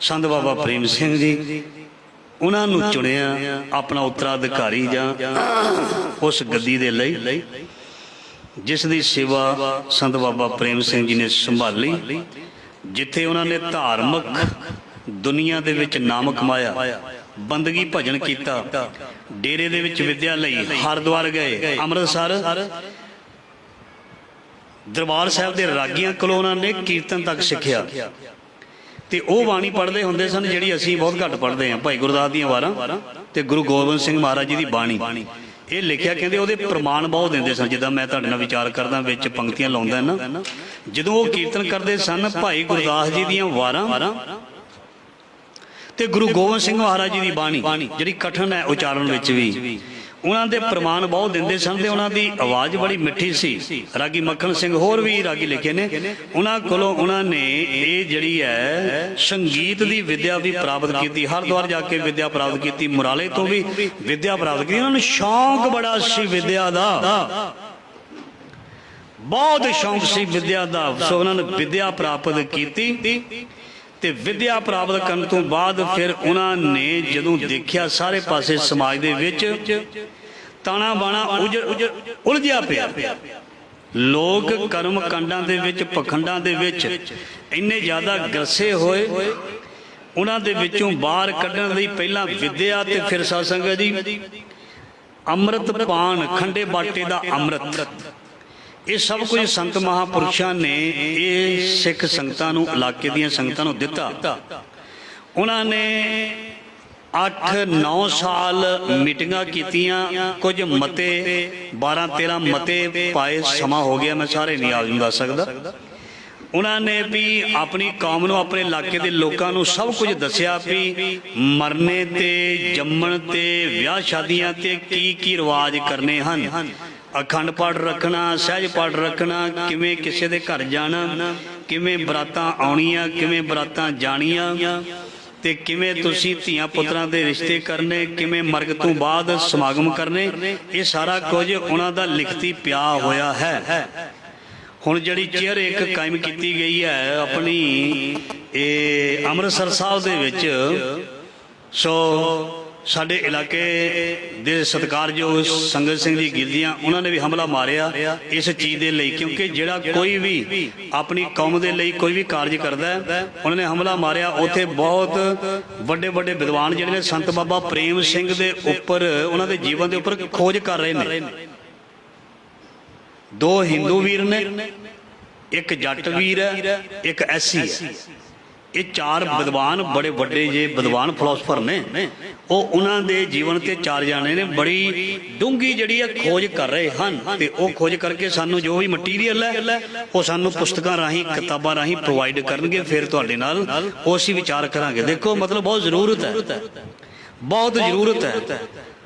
संत बाबा प्रेम सिंह जी, उन्हां नूं चुनिया अपना उत्तराधिकारी जां उस गद्दी दे लई, जिस दी सेवा संत बाबा प्रेम सिंह जी ने संभाली। जिथे उन्होंने धार्मिक दुनिया दे विच नाम कमाया, बंदगी भजन किया, डेरे दे विच विद्या लई, हरिद्वार गए, अमृतसर दरबार साहब के रागियां कोलों उन्होंने कीर्तन तक सीखिया। तो वह बाणी पढ़ते होंदे सन जिहड़ी असीं बहुत घट पढ़ते हैं, भाई गुरदास दीयां वारां ते गुरु गोबिंद सिंह महाराज जी की बाणी। ਇਹ ਲਿਖਿਆ ਕਹਿੰਦੇ ਉਹਦੇ ਪ੍ਰਮਾਣ ਬਹੁਤ ਦਿੰਦੇ ਸਨ। ਜਿੱਦਾਂ ਮੈਂ ਤੁਹਾਡੇ ਨਾਲ ਵਿਚਾਰ ਕਰਦਾ ਵਿੱਚ ਪੰਕਤੀਆਂ ਲਾਉਂਦਾ ਨਾ, ਜਦੋਂ ਉਹ ਕੀਰਤਨ ਕਰਦੇ ਸਨ ਭਾਈ ਗੁਰਦਾਸ ਜੀ ਦੀਆਂ ਵਾਰਾਂ ਤੇ ਗੁਰੂ ਗੋਬਿੰਦ ਸਿੰਘ ਮਹਾਰਾਜ ਜੀ ਦੀ ਬਾਣੀ ਜਿਹੜੀ ਕਠਨ ਹੈ ਉਚਾਰਨ ਵਿੱਚ ਵੀ, ਉਹਨਾਂ ਦੇ ਪ੍ਰਮਾਣ ਬਹੁਤ ਦਿੰਦੇ ਸਨ ਤੇ ਉਹਨਾਂ ਦੀ ਆਵਾਜ਼ ਬੜੀ ਮਿੱਠੀ ਸੀ। ਰਾਗੀ ਮੱਖਣ ਸਿੰਘ ਹੋਰ ਵੀ ਰਾਗੀ ਲਿਖੇ ਨੇ, ਉਹਨਾਂ ਕੋਲੋਂ ਉਹਨਾਂ ਨੇ ਇਹ ਜਿਹੜੀ ਹੈ ਸੰਗੀਤ ਦੀ ਵਿਦਿਆ ਵੀ ਪ੍ਰਾਪਤ ਕੀਤੀ। ਹਰਿਦੁਆਰ ਜਾ ਕੇ ਵਿਦਿਆ ਪ੍ਰਾਪਤ ਕੀਤੀ, ਮੁਰਾਲੇ ਤੋਂ ਵੀ ਵਿਦਿਆ ਪ੍ਰਾਪਤ ਕੀਤੀ। ਉਹਨਾਂ ਨੂੰ ਸ਼ੌਂਕ ਬੜਾ ਸੀ ਵਿਦਿਆ ਦਾ, ਬਹੁਤ ਸ਼ੌਂਕ ਸੀ ਵਿਦਿਆ ਦਾ। ਸੋ ਉਹਨਾਂ ਨੇ ਵਿਦਿਆ ਪ੍ਰਾਪਤ ਕੀਤੀ ਤੇ ਵਿਦਿਆ ਪ੍ਰਾਪਤ ਕਰਨ ਤੋਂ ਬਾਅਦ ਫਿਰ ਉਹਨਾਂ ਨੇ ਜਦੋਂ ਦੇਖਿਆ ਸਾਰੇ ਪਾਸੇ ਸਮਾਜ ਦੇ ਵਿੱਚ ਤਾਣਾ ਬਾਣਾ ਉਲਝਿਆ ਪਿਆ, ਲੋਕ ਕਰਮ ਕਾਂਡਾਂ ਦੇ ਵਿੱਚ ਪਖੰਡਾਂ ਦੇ ਵਿੱਚ ਇੰਨੇ ਜ਼ਿਆਦਾ ਗਰਸੇ ਹੋਏ, ਉਹਨਾਂ ਦੇ ਵਿੱਚੋਂ ਬਾਹਰ ਕੱਢਣ ਲਈ ਪਹਿਲਾਂ ਵਿਦਿਆ ਤੇ ਫਿਰ ਸਾਧ ਸੰਗਤ ਜੀ ਅੰਮ੍ਰਿਤ ਪਾਨ, ਖੰਡੇ ਬਾਟੇ ਦਾ ਅੰਮ੍ਰਿਤ, ਇਹ ਸਭ ਕੁਝ ਸੰਤ ਮਹਾਂਪੁਰਸ਼ਾਂ ਨੇ ਇਹ ਸਿੱਖ ਸੰਗਤਾਂ ਨੂੰ, ਇਲਾਕੇ ਦੀਆਂ ਸੰਗਤਾਂ ਨੂੰ ਦਿੱਤਾ। ਉਹਨਾਂ ਨੇ 8-9 ਸਾਲ ਮੀਟਿੰਗਾਂ ਕੀਤੀਆਂ, ਕੁਝ ਮਤੇ 12-13 ਮਤੇ ਪਾਏ। ਸਮਾਂ ਹੋ ਗਿਆ, ਮੈਂ ਸਾਰੇ ਨਹੀਂ ਆਪ ਨੂੰ ਦੱਸ ਸਕਦਾ। ਉਹਨਾਂ ਨੇ ਵੀ ਆਪਣੀ ਕੌਮ ਨੂੰ, ਆਪਣੇ ਇਲਾਕੇ ਦੇ ਲੋਕਾਂ ਨੂੰ ਸਭ ਕੁਝ ਦੱਸਿਆ ਵੀ ਮਰਨੇ ਤੇ ਜੰਮਣ ਤੇ ਵਿਆਹ ਸ਼ਾਦੀਆਂ ਤੇ ਕੀ ਰਿਵਾਜ ਕਰਨੇ ਹਨ, ਅਖੰਡ ਪਾਠ ਰੱਖਣਾ, ਸਹਿਜ ਪਾਠ ਰੱਖਣਾ, ਕਿਵੇਂ ਕਿਸੇ ਦੇ ਘਰ ਜਾਣਾ, ਕਿਵੇਂ ਬਰਾਤਾਂ ਆਉਣੀਆਂ, ਕਿਵੇਂ ਬਰਾਤਾਂ ਜਾਣੀਆਂ, ਤੇ ਕਿਵੇਂ ਤੁਸੀਂ ਧੀਆਂ ਪੁੱਤਰਾਂ ਦੇ ਰਿਸ਼ਤੇ ਕਰਨੇ, ਕਿਵੇਂ ਮਰਗ ਤੋਂ ਬਾਅਦ ਸਮਾਗਮ ਕਰਨੇ। ਇਹ ਸਾਰਾ ਕੁਝ ਉਹਨਾਂ ਦਾ ਲਿਖਤੀ ਪਿਆ ਹੋਇਆ ਹੈ। ਹੁਣ ਜਿਹੜੀ ਚੇਅਰ ਇੱਕ ਕਾਇਮ ਕੀਤੀ ਗਈ ਹੈ ਆਪਣੀ ਇਹ ਅੰਮ੍ਰਿਤਸਰ ਸਾਹਿਬ ਦੇ ਵਿੱਚ, ਸੋ ਸਾਡੇ ਇਲਾਕੇ ਦੇ ਸਤਿਕਾਰਯੋਗ ਸੰਗਤ ਸਿੰਘ ਜੀ ਗਿਲਜੀਆਂ, ਉਹਨਾਂ ਨੇ ਵੀ ਹਮਲਾ ਮਾਰਿਆ ਇਸ ਚੀਜ਼ ਦੇ ਲਈ, ਕਿਉਂਕਿ ਜਿਹੜਾ ਕੋਈ ਵੀ ਆਪਣੀ ਕੌਮ ਦੇ ਲਈ ਕੋਈ ਵੀ ਕਾਰਜ ਕਰਦਾ ਹੈ, ਉਹਨਾਂ ਨੇ ਹਮਲਾ ਮਾਰਿਆ। ਉੱਥੇ ਬਹੁਤ ਵੱਡੇ ਵੱਡੇ ਵਿਦਵਾਨ ਜਿਹੜੇ ਨੇ ਸੰਤ ਬਾਬਾ ਪ੍ਰੇਮ ਸਿੰਘ ਦੇ ਉੱਪਰ, ਉਹਨਾਂ ਦੇ ਜੀਵਨ ਦੇ ਉੱਪਰ ਖੋਜ ਕਰ ਰਹੇ ਨੇ। 2 ਹਿੰਦੂ ਵੀਰ ਨੇ, ਇੱਕ ਜੱਟ ਵੀਰ ਹੈ, ਇੱਕ ਐਸੀ ਹੈ। ਇਹ 4 ਵਿਦਵਾਨ, ਬੜੇ ਵੱਡੇ ਜੇ ਵਿਦਵਾਨ ਫਿਲਾਸਫਰ ਨੇ, ਉਹ ਉਹਨਾਂ ਦੇ ਜੀਵਨ ਤੇ 4 ਜਾਣੇ ਨੇ ਬੜੀ ਡੂੰਘੀ ਜਿਹੜੀ ਹੈ ਖੋਜ ਕਰ ਰਹੇ ਹਨ। ਤੇ ਉਹ ਖੋਜ ਕਰਕੇ ਸਾਨੂੰ ਜੋ ਵੀ ਮਟੀਰੀਅਲ ਹੈ ਉਹ ਸਾਨੂੰ ਪੁਸਤਕਾਂ ਰਾਹੀਂ, ਕਿਤਾਬਾਂ ਰਾਹੀਂ ਪ੍ਰੋਵਾਈਡ ਕਰਨਗੇ। ਫਿਰ ਤੁਹਾਡੇ ਨਾਲ ਉਹ ਅਸੀਂ ਵਿਚਾਰ ਕਰਾਂਗੇ। ਦੇਖੋ ਮਤਲਬ ਬਹੁਤ ਜ਼ਰੂਰਤ ਹੈ, ਬਹੁਤ ਜ਼ਰੂਰਤ ਹੈ।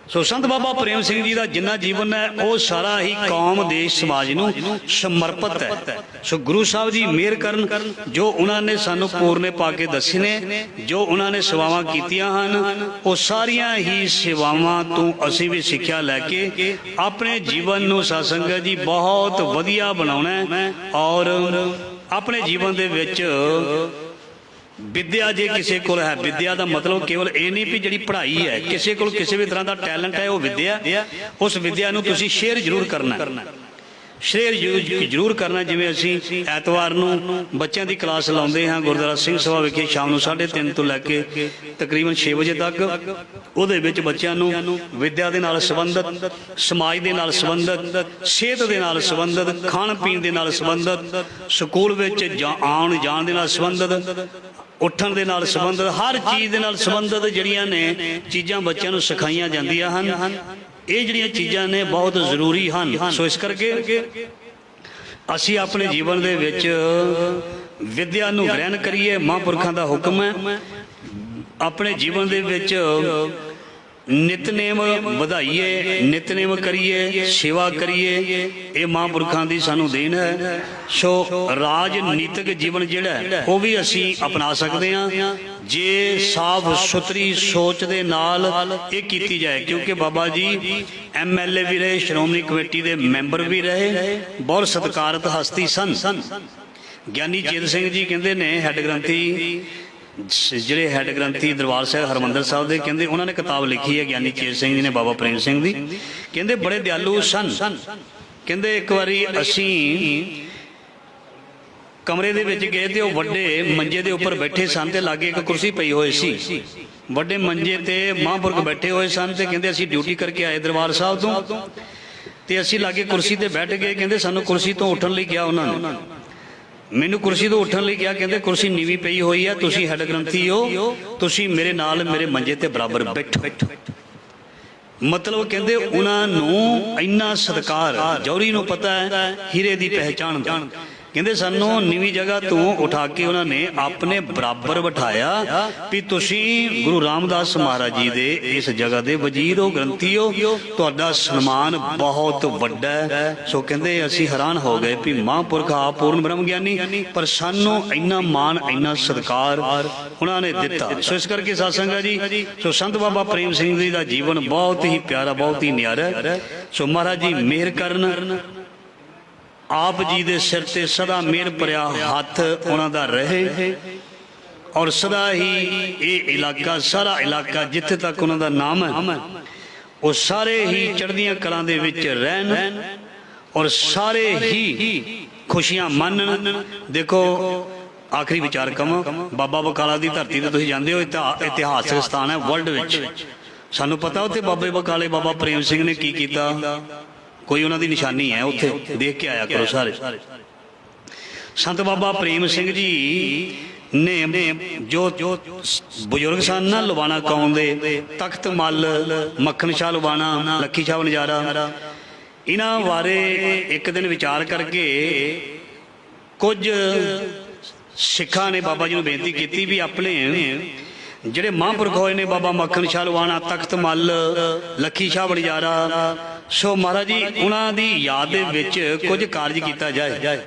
ਸੋ ਸੰਤ ਬਾਬਾ ਪ੍ਰੇਮ ਸਿੰਘ ਜੀ ਦਾ ਜਿੰਨਾ ਜੀਵਨ ਹੈ ਉਹ ਸਾਰਾ ਹੀ ਕੌਮ, ਦੇਸ਼, ਸਮਾਜ ਨੂੰ ਸਮਰਪਿਤ ਹੈ। ਸੋ ਗੁਰੂ ਸਾਹਿਬ ਜੀ ਮਿਹਰ ਕਰਨ, ਜੋ ਉਹਨਾਂ ਨੇ ਸਾਨੂੰ ਪੂਰਨੇ ਪਾ ਕੇ ਦੱਸੇ ਨੇ, ਜੋ ਉਹਨਾਂ ਨੇ ਸੇਵਾਵਾਂ ਕੀਤੀਆਂ ਹਨ, ਉਹ ਸਾਰੀਆਂ ਹੀ ਸੇਵਾਵਾਂ ਤੋਂ ਅਸੀਂ ਵੀ ਸਿੱਖਿਆ ਲੈ ਕੇ ਆਪਣੇ ਜੀਵਨ ਨੂੰ ਸਾਧ ਸੰਗਤ ਜੀ ਬਹੁਤ ਵਧੀਆ ਬਣਾਉਣਾ ਹੈ। ਔਰ ਆਪਣੇ ਜੀਵਨ ਦੇ ਵਿੱਚ ਵਿਦਿਆ ਜੇ ਕਿਸੇ ਕੋਲ ਹੈ, ਵਿਦਿਆ ਦਾ ਮਤਲਬ ਕੇਵਲ ਇਹ ਨਹੀਂ ਵੀ ਜਿਹੜੀ ਪੜ੍ਹਾਈ ਹੈ, ਕਿਸੇ ਕੋਲ ਕਿਸੇ ਵੀ ਤਰ੍ਹਾਂ ਦਾ ਟੈਲੈਂਟ ਹੈ, ਉਹ ਵਿਦਿਆ, ਉਸ ਵਿਦਿਆ ਨੂੰ ਤੁਸੀਂ ਸ਼ੇਅਰ ਜ਼ਰੂਰ ਕਰਨਾ, ਸ਼ੇਅਰ ਜ਼ਰੂਰ ਕਰਨਾ। ਜਿਵੇਂ ਅਸੀਂ ਐਤਵਾਰ ਨੂੰ ਬੱਚਿਆਂ ਦੀ ਕਲਾਸ ਲਾਉਂਦੇ ਹਾਂ ਗੁਰਦੁਆਰਾ ਸਿੰਘ ਸਭਾ ਵਿਖੇ ਸ਼ਾਮ ਨੂੰ 3:30 ਤੋਂ ਲੈ ਕੇ ਤਕਰੀਬਨ 6 ਵਜੇ ਤੱਕ, ਉਹਦੇ ਵਿੱਚ ਬੱਚਿਆਂ ਨੂੰ ਵਿਦਿਆ ਦੇ ਨਾਲ ਸੰਬੰਧਿਤ, ਸਮਾਜ ਦੇ ਨਾਲ ਸੰਬੰਧਿਤ, ਸਿਹਤ ਦੇ ਨਾਲ ਸੰਬੰਧਿਤ, ਖਾਣ ਪੀਣ ਦੇ ਨਾਲ ਸੰਬੰਧਿਤ, ਸਕੂਲ ਵਿੱਚ ਆਉਣ ਜਾਣ ਦੇ ਨਾਲ ਸੰਬੰਧਿਤ, ਉੱਠਣ ਦੇ ਨਾਲ ਸੰਬੰਧਿਤ, ਹਰ ਚੀਜ਼ ਦੇ ਨਾਲ ਸੰਬੰਧਿਤ ਜਿਹੜੀਆਂ ਨੇ ਚੀਜ਼ਾਂ ਬੱਚਿਆਂ ਨੂੰ ਸਿਖਾਈਆਂ ਜਾਂਦੀਆਂ ਹਨ। ਇਹ ਜਿਹੜੀਆਂ ਚੀਜ਼ਾਂ ਨੇ ਬਹੁਤ ਜ਼ਰੂਰੀ ਹਨ। ਸੋ ਇਸ ਕਰਕੇ ਅਸੀਂ ਆਪਣੇ ਜੀਵਨ ਦੇ ਵਿੱਚ ਵਿਦਿਆ ਨੂੰ ਗ੍ਰਹਿਣ ਕਰੀਏ। ਮਹਾਂਪੁਰਖਾਂ ਦਾ ਹੁਕਮ ਹੈ, ਆਪਣੇ ਜੀਵਨ ਦੇ ਵਿੱਚ ਨਿਤਨੇਮ ਵਧਾਈਏ, ਨਿਤਨੇਮ ਕਰੀਏ, ਸੇਵਾ ਕਰੀਏ। ਇਹ ਮਹਾਂਪੁਰਖਾਂ ਦੀ ਸਾਨੂੰ ਦੇਣ ਹੈ। ਸੋ ਰਾਜਨੀਤਿਕ ਜੀਵਨ ਜਿਹੜਾ ਹੈ ਉਹ ਵੀ ਅਸੀਂ ਅਪਣਾ ਸਕਦੇ ਹਾਂ ਜੇ ਸਾਫ਼ ਸੁਥਰੀ ਸੋਚ ਦੇ ਨਾਲ ਇਹ ਕੀਤੀ ਜਾਏ। ਕਿਉਂਕਿ ਬਾਬਾ ਜੀ MLA ਵੀ ਰਹੇ, ਸ਼੍ਰੋਮਣੀ ਕਮੇਟੀ ਦੇ ਮੈਂਬਰ ਵੀ ਰਹੇ, ਬਹੁਤ ਸਤਿਕਾਰਤ ਹਸਤੀ ਸਨ। ਗਿਆਨੀ ਚੇਤ ਸਿੰਘ ਜੀ ਕਹਿੰਦੇ ਨੇ ਹੈੱਡ ਗ੍ਰੰਥੀ, ਜਿਹੜੇ ਹੈੱਡ ਗ੍ਰੰਥੀ ਦਰਬਾਰ ਸਾਹਿਬ ਹਰਿਮੰਦਰ ਸਾਹਿਬ ਦੇ, ਕਹਿੰਦੇ ਉਹਨਾਂ ਨੇ ਕਿਤਾਬ ਲਿਖੀ ਹੈ ਗਿਆਨੀ ਚੇਤ ਸਿੰਘ ਜੀ ਨੇ ਬਾਬਾ ਪ੍ਰੇਮ ਸਿੰਘ ਦੀ। ਕਹਿੰਦੇ ਬੜੇ ਦਿਆਲੂ ਸਨ। ਕਹਿੰਦੇ ਇੱਕ ਵਾਰੀ ਅਸੀਂ ਕਮਰੇ ਦੇ ਵਿੱਚ ਗਏ ਤੇ ਉਹ ਵੱਡੇ ਮੰਜੇ ਦੇ ਉੱਪਰ ਬੈਠੇ ਸਨ ਤੇ ਲਾਗੇ ਇੱਕ ਕੁਰਸੀ ਪਈ ਹੋਈ ਸੀ। ਵੱਡੇ ਮੰਜੇ ਤੇ ਮਹਾਂਪੁਰਖ ਬੈਠੇ ਹੋਏ ਸਨ ਤੇ ਕਹਿੰਦੇ ਅਸੀਂ ਡਿਊਟੀ ਕਰਕੇ ਆਏ ਦਰਬਾਰ ਸਾਹਿਬ ਤੋਂ, ਤੇ ਅਸੀਂ ਲਾਗੇ ਕੁਰਸੀ ਤੇ ਬੈਠ ਗਏ। ਕਹਿੰਦੇ ਸਾਨੂੰ ਕੁਰਸੀ ਤੋਂ ਉੱਠਣ ਲਈ ਕਿਹਾ ਉਹਨਾਂ ਨੇ, ਮੈਨੂੰ ਕੁਰਸੀ ਤੋਂ ਉੱਠਣ ਲਈ ਕਿਹਾ। ਕਹਿੰਦੇ ਕੁਰਸੀ ਨੀਵੀਂ ਪਈ ਹੋਈ ਹੈ, ਤੁਸੀਂ ਹੈੱਡ ਗ੍ਰੰਥੀ ਹੋ, ਤੁਸੀਂ ਮੇਰੇ ਨਾਲ ਮੇਰੇ ਮੰਜੇ ਤੇ ਬਰਾਬਰ ਬੈਠੋ। मतलब कहते उन्होंने इन्ना सत्कार, जौहरी नूं पता है हीरे की पहचान दा। कहते सानू नीवी जगह तो उठा के उन्होंने अपने बराबर बिठाया भी तुसी गुरु रामदास महाराज जी दे इस जगह दे वजीर हो, ग्रंथी हो, तुहाडा सन्मान बहुत वड्डा है। सो कहते असी हैरान हो गए भी महापुरख आप पूर्ण ब्रह्म ज्ञानी, पर सानू इन्ना मान इन्ना सत्कार उन्होंने दिता। सो इस करके सत्संग है जी। सो संत बाबा प्रेम सिंह जी का जीवन बहुत ही प्यारा, बहुत ही न्यारा। सो महाराज जी मेहर करन, आप जी दे सिर ते सदा मेहर भरिया हथ उन्होंने रहे, और सदा ही ये इलाका, सारा इलाका जिथे तक उन्होंने नाम है वो सारे ही चढ़दियां कलां दे विच रहन, और सारे ही खुशियां मनन। देखो आखिरी विचार कम, बाबा बकाला की धरती ते तुसीं जांदे हो, इतिहासक स्थान है वर्ल्ड विच। सानू पता उत्थे बाबे बकाले बाबा प्रेम सिंह ने की कीता, कोई उन्होंने निशानी है, उत्थे देख के आया करो सारे। संत बाबा प्रेम सिंह जी ने जो बुजुर्ग सन ना लुबाना कौम दे, तख्त मल, मक्खन शाह लुबाना, लखी शाह नजारा, इन्हां बारे एक दिन विचार करके कुछ सिखा ने बाबा जी ने बेनती की भी अपने ਜਿਹੜੇ महापुरख होए ने बाबा मक्खन शाह लवाना, तख्त मल, लखी शाह बलियारा, सो महाराज जी उन्होंने याद दे विच कुछ कारज किया जाए।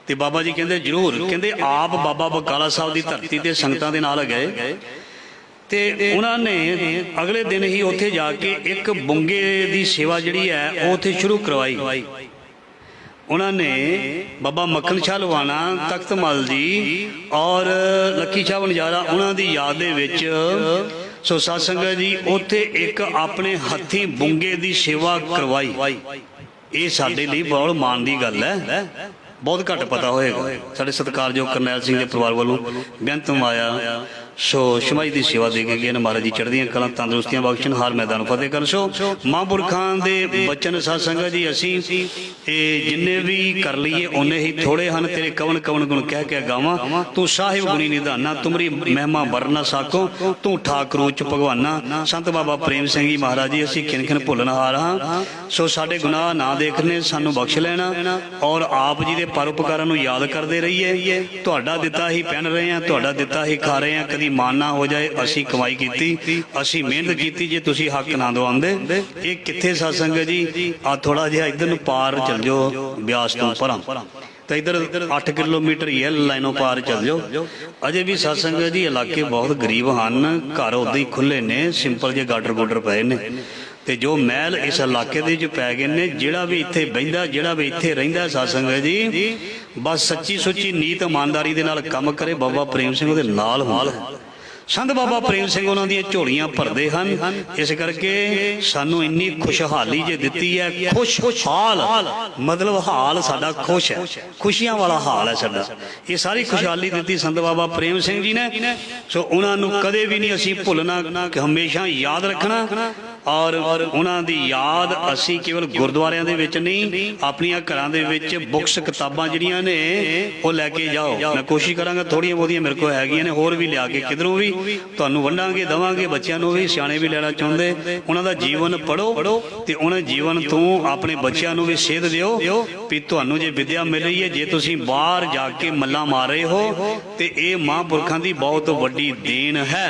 तो बाबा जी कहते जरूर, कहते आप बाबा बकाला साहब की धरती ते संगतां दे नाल गए, तो उन्होंने अगले दिन ही उत्थे जाके एक बुंगे की सेवा जिहड़ी है वो उत्थे शुरू करवाई। उन्होंने बाबा मक्खन शाह लवाना, तख्त मल जी और लखी शाह नजारा उन्हों की याद दे विच सो सत्संग जी उत्थे एक अपने हथी बुंगे की सेवा करवाई। ये साडे लई बहुत मान की गल है, बहुत घट पता होएगा। साडे सत्कारयोग करनैल सिंह के परिवार वालों बेअंत माया सो शमाई की सेवा दे के गए ने। महाराज जी चढ़दियां कलां तंदुरुस्तियां बख्शण, हार मैदान फतेह कर। सो महापुरखां दे बचन सत्संग जी असी जिन्ने भी कर लीए उन्ने ही थोड़े हैं। तेरे कवन कवन गुण कह के गावां, तू साहिब गुणी निधाना, तुमरी महिमा बर ना साको, तू ठाक रूच भगवाना। संत बाबा प्रेम सिंह जी महाराज जी असी खिन खिन भुलन हार हाँ। सो साडे गुनाह ना देखने, सानू बख्श लेना, और आप जी दे परोपकारां नूं याद करते रहिए। तुहाडा दिता ही पहन रहे हैं, तुहाडा दिता ही खा रहे हैं। कदी मान ना हो जाए, असी कमाई की, असी मेहनत की, जे तुसी हक ना दवांदे। ये कित्थे सत्संग जी, आ थोड़ा जिहा इधर नूं पार चल जाओ ब्यास तो परां, तो इधर 8 किलोमीटर ही है, लाइनों पार चल जाओ। अजे भी सत्संग जी इलाके बहुत गरीब हैं, घर उदा ही खुले ने, सिंपल जे गाडर गुडर पे ने, ते जो महल इस इलाके दे विच पै गए ने। जिहड़ा भी इत्थे बहिंदा, जिहड़ा भी इत्थे रहिंदा सत्संग जी, बस सच्ची सुच्ची नीत ईमानदारी दे नाल काम करे, बाबा प्रेम सिंह दे नाल हुंदा। संत बाबा प्रेम सिंह उन्हां दी झोलियां भरदे हन। इस करके सानू इन्नी खुशहाली जे दित्ती है, खुशहाल मतलब हाल साडा खुश है, खुशियां वाला हाल है साडा। ये सारी खुशहाली दित्ती संत बाबा प्रेम सिंह जी ने। सो उन्हां नू कदे भी नहीं असीं भुलना, हमेशा याद रखना, और उन्हां दी याद असी केवल गुरुद्वारियां दे विच नहीं, अपनियां घरां दे विच बुक्स किताबां जिहड़ियां ने वो लैके जाओ। मैं कोशिश करांगा थोड़ियां बहुतियां मेरे को हैगियां ने, होर भी लिया के किधरों भी तुहानूं वंडांगे दवांगे। बच्चों नूं भी, सियाणे भी लेना चाहुंदे, उन्हां दा जीवन पढ़ो ते उन्हां जीवन तो अपने बच्चों नूं भी सेध दिओ भी तुहानूं जे विद्या मिल रही है, जे तुसीं बाहर जाके मल्लां मार रहे हो ते ये महापुरखां दी बहुत वड्डी देन है।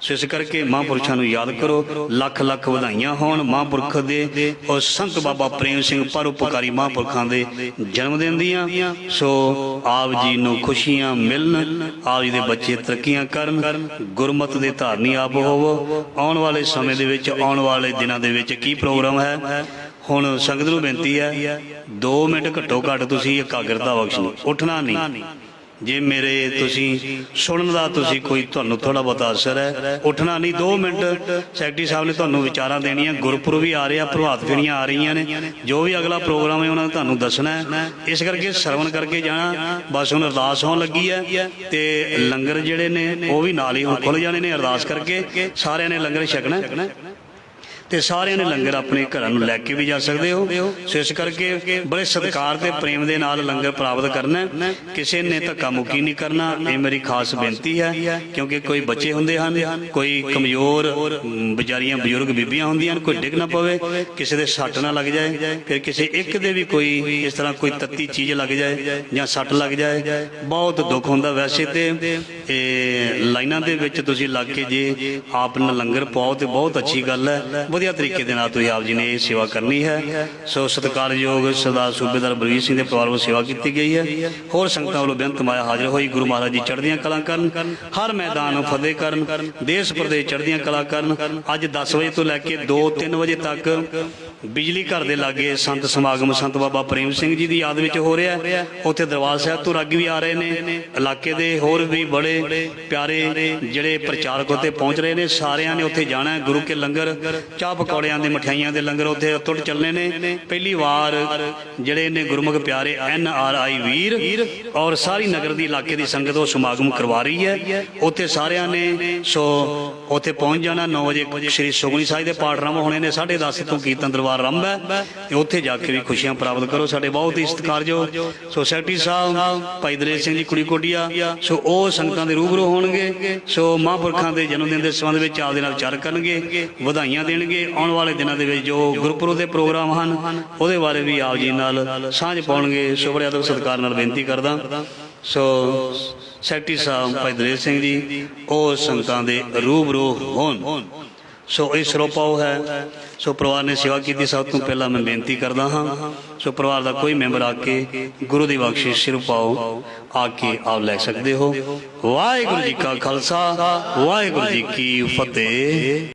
सो इस करके महापुरुषों को याद करो, लख लख वधाइयां होण महापुरख दे और संत बाबा प्रेम सिंह परोपकारी महापुरखों के जन्मदिन दियां। सो आप जी नूं खुशियां मिलन, आप जी दे बच्चे तरक्कियां करन, गुरमत दे धारनी आप होवो। आने वाले समय दे विच, आने वाले दिनों दे विच की प्रोग्राम है, हुण संगत नूं बेनती है 2 मिनट घट्टो घट्ट तुसीं एकाग्रता बख्शो, उठना नहीं। जे मेरे तुसी सुनन दा तुसी कोई तुहानूं थोड़ा बहुत असर है, उठना नहीं। 2 मिनट सैकटरी साहब ने तुहानूं विचारां देनियां, गुरपुरब भी आ रहा, प्रभात फेरियां आ रही ने, जो भी अगला प्रोग्राम है उन्होंने तुहानूं दसना है। इस करके सरवण करके जाना। बस हुण अरदास होण लगी है ते लंगर जिहड़े ने वो भी नाल ही हुण खुल जाने ने। अरदास करके सारिਆਂ ने लंगर छकना ਤੇ ਸਾਰਿਆਂ ਨੇ ਲੰਗਰ ਆਪਣੇ ਘਰਾਂ ਨੂੰ ਲੈ ਕੇ ਵੀ ਜਾ ਸਕਦੇ ਹੋ। ਸੋ ਇਸ ਕਰਕੇ ਬੜੇ ਸਤਿਕਾਰ ਤੇ ਪ੍ਰੇਮ ਦੇ ਨਾਲ ਲੰਗਰ ਪ੍ਰਾਪਤ ਕਰਨਾ ਹੈ। ਕਿਸੇ ਨੇ ਧੱਕਾ ਮੁੱਕੀ ਨਹੀਂ ਕਰਨਾ, ਇਹ ਮੇਰੀ ਖਾਸ ਬੇਨਤੀ ਹੈ। ਕਿਉਂਕਿ ਕੋਈ ਬੱਚੇ ਹੁੰਦੇ ਹਨ, ਕੋਈ ਕਮਜ਼ੋਰ ਵਿਚਾਰੀਆਂ ਬਜ਼ੁਰਗ ਬੀਬੀਆਂ ਹੁੰਦੀਆਂ ਹਨ, ਕੋਈ ਡਿੱਗ ਨਾ ਪਵੇ, ਕਿਸੇ ਦੇ ਸੱਟ ਨਾ ਲੱਗ ਜਾਏ, ਫਿਰ ਕਿਸੇ ਇੱਕ ਦੇ ਵੀ ਕੋਈ ਇਸ ਤਰ੍ਹਾਂ ਕੋਈ ਤੱਤੀ ਚੀਜ਼ ਲੱਗ ਜਾਏ ਜਾਂ ਸੱਟ ਲੱਗ ਜਾਏ, ਬਹੁਤ ਦੁੱਖ ਹੁੰਦਾ। ਵੈਸੇ ਤੇ ਇਹ ਲਾਈਨਾਂ ਦੇ ਵਿੱਚ ਤੁਸੀਂ ਲੱਗ ਕੇ ਜੇ ਆਪ ਨਾਲ ਲੰਗਰ ਪਾਓ ਤੇ ਬਹੁਤ ਅੱਛੀ ਗੱਲ ਹੈ। ਵਧੀਆ ਤਰੀਕੇ ਦੇ ਨਾਲ ਤੁਸੀਂ ਆਪ ਜੀ ਨੇ ਇਹ ਸੇਵਾ ਕਰਨੀ ਹੈ। ਸੋ ਸਤਿਕਾਰਯੋਗ ਸਰਦਾਰ ਸੂਬੇਦਾਰ ਬਲਵੀਰ ਸਿੰਘ ਦੇ ਪਰਿਵਾਰ ਵੱਲੋਂ ਸੇਵਾ ਕੀਤੀ ਗਈ ਹੈ। ਹੋਰ ਸੰਗਤਾਂ ਵੱਲੋਂ ਬੇਨਤ ਮਾਇਆ ਹਾਜ਼ਰ ਹੋਈ। ਗੁਰੂ ਮਹਾਰਾਜ ਜੀ ਚੜ੍ਹਦੀਆਂ ਕਲਾਂ ਕਰਨ, ਹਰ ਮੈਦਾਨ ਨੂੰ ਫਤਿਹ ਕਰਨ, ਦੇਸ਼ ਪ੍ਰਦੇਸ਼ ਚੜ੍ਹਦੀਆਂ ਕਲਾਂ ਕਰਨ। ਅੱਜ 10 ਵਜੇ ਤੋਂ ਲੈ ਕੇ 2-3 ਵਜੇ ਤੱਕ ਬਿਜਲੀ ਘਰ ਦੇ ਲਾਗੇ ਸੰਤ ਸਮਾਗਮ ਸੰਤ ਬਾਬਾ ਪ੍ਰੇਮ ਸਿੰਘ ਜੀ ਦੀ ਯਾਦ ਵਿੱਚ ਹੋ ਰਿਹਾ ਹੈ। ਉੱਥੇ ਦਰਬਾਰ ਸਾਹਿਬ ਤੋਂ ਰਾਗੀ ਵੀ ਆ ਰਹੇ ਨੇ, ਇਲਾਕੇ ਦੇ ਹੋਰ ਵੀ ਬੜੇ ਪਿਆਰੇ ਜਿਹੜੇ ਪ੍ਰਚਾਰਕ ਉੱਥੇ ਪਹੁੰਚ ਰਹੇ ਨੇ। ਸਾਰਿਆਂ ਨੇ ਉੱਥੇ ਜਾਣਾ ਹੈ। ਗੁਰੂ ਕੇ ਲੰਗਰ, ਚਾਹ ਪਕੌੜਿਆਂ ਦੇ, ਮਠਿਆਈਆਂ ਦੇ ਲੰਗਰ ਉੱਥੇ ਟੁੱਟ ਚੱਲਣੇ ਨੇ। ਪਹਿਲੀ ਵਾਰ ਜਿਹੜੇ ਨੇ ਗੁਰਮੁਖ ਪਿਆਰੇ NRI ਵੀਰ ਔਰ ਸਾਰੀ ਨਗਰ ਦੀ ਇਲਾਕੇ ਦੀ ਸੰਗਤ ਉਹ ਸਮਾਗਮ ਕਰਵਾ ਰਹੀ ਹੈ। ਉੱਥੇ ਸਾਰਿਆਂ ਨੇ ਸੋ ਉੱਥੇ ਪਹੁੰਚ ਜਾਣਾ। 9 ਵਜੇ ਸ਼੍ਰੀ ਸੁਖਮਨੀ ਸਾਹਿਬ ਦੇ ਪਾਠ ਆਰੰਭ ਹੋਣੇ ਨੇ। 10:30 ਤੋਂ ਕੀਰਤਨ ਦਰਬਾਰ ਆਰੰਭ ਹੈ ਤੇ ਉੱਥੇ ਜਾ ਕੇ ਵੀ ਖੁਸ਼ੀਆਂ ਪ੍ਰਾਪਤ ਕਰੋ। ਸਾਡੇ ਬਹੁਤ ਹੀ ਸਤਿਕਾਰਯੋਗ ਸੋ ਸੈਕਟਰੀ ਸਾਹਿਬ ਭਾਈ ਦਲੇਰ ਸਿੰਘ ਜੀ ਕੁੜੀ ਕੋਟੀਆ, ਸੋ ਉਹ ਸੰਗਤਾਂ ਦੇ ਰੂਬਰੂ ਹੋਣਗੇ। ਸੋ ਮਹਾਂਪੁਰਖਾਂ ਦੇ ਜਨਮ ਦਿਨ ਦੇ ਸੰਬੰਧ ਵਿੱਚ ਆਪਦੇ ਨਾਲ ਵਿਚਾਰ ਕਰਨਗੇ, ਵਧਾਈਆਂ ਦੇਣਗੇ। ਆਉਣ ਵਾਲੇ ਦਿਨਾਂ ਦੇ ਵਿੱਚ ਜੋ ਗੁਰਪੁਰਬ ਦੇ ਪ੍ਰੋਗਰਾਮ ਹਨ ਉਹਦੇ ਬਾਰੇ ਵੀ ਆਪ ਜੀ ਨਾਲ ਸਾਂਝ ਪਾਉਣਗੇ। ਸੋ ਬੜੇ ਅਦਬ ਸਤਿਕਾਰ ਨਾਲ ਬੇਨਤੀ ਕਰਦਾ। ਸੋ ਸੈਕਟਰੀ ਸਾਹਿਬ ਭਾਈ ਦਲੇਰ ਸਿੰਘ ਜੀ ਉਹ ਸੰਗਤਾਂ ਦੇ ਰੂਬਰੂ ਹੋਣ। ਸੋ ਇਹ ਸਰੋਪਾ ਉਹ ਹੈ। ਸੋ ਪਰਿਵਾਰ ਨੇ ਸੇਵਾ ਕੀਤੀ। ਸਭ ਤੋਂ ਪਹਿਲਾਂ ਮੈਂ ਬੇਨਤੀ ਕਰਦਾ ਹਾਂ ਸੋ ਪਰਿਵਾਰ ਦਾ ਕੋਈ ਮੈਂਬਰ ਆ ਕੇ ਗੁਰੂ ਦੀ ਬਖਸ਼ਿਸ਼ ਸਿਰ ਪਾਓ, ਆ ਕੇ ਆਪ ਲੈ ਸਕਦੇ ਹੋ। ਵਾਹਿਗੁਰੂ ਜੀ ਕਾ ਖਾਲਸਾ, ਵਾਹਿਗੁਰੂ ਜੀ ਕੀ ਫਤਿਹ।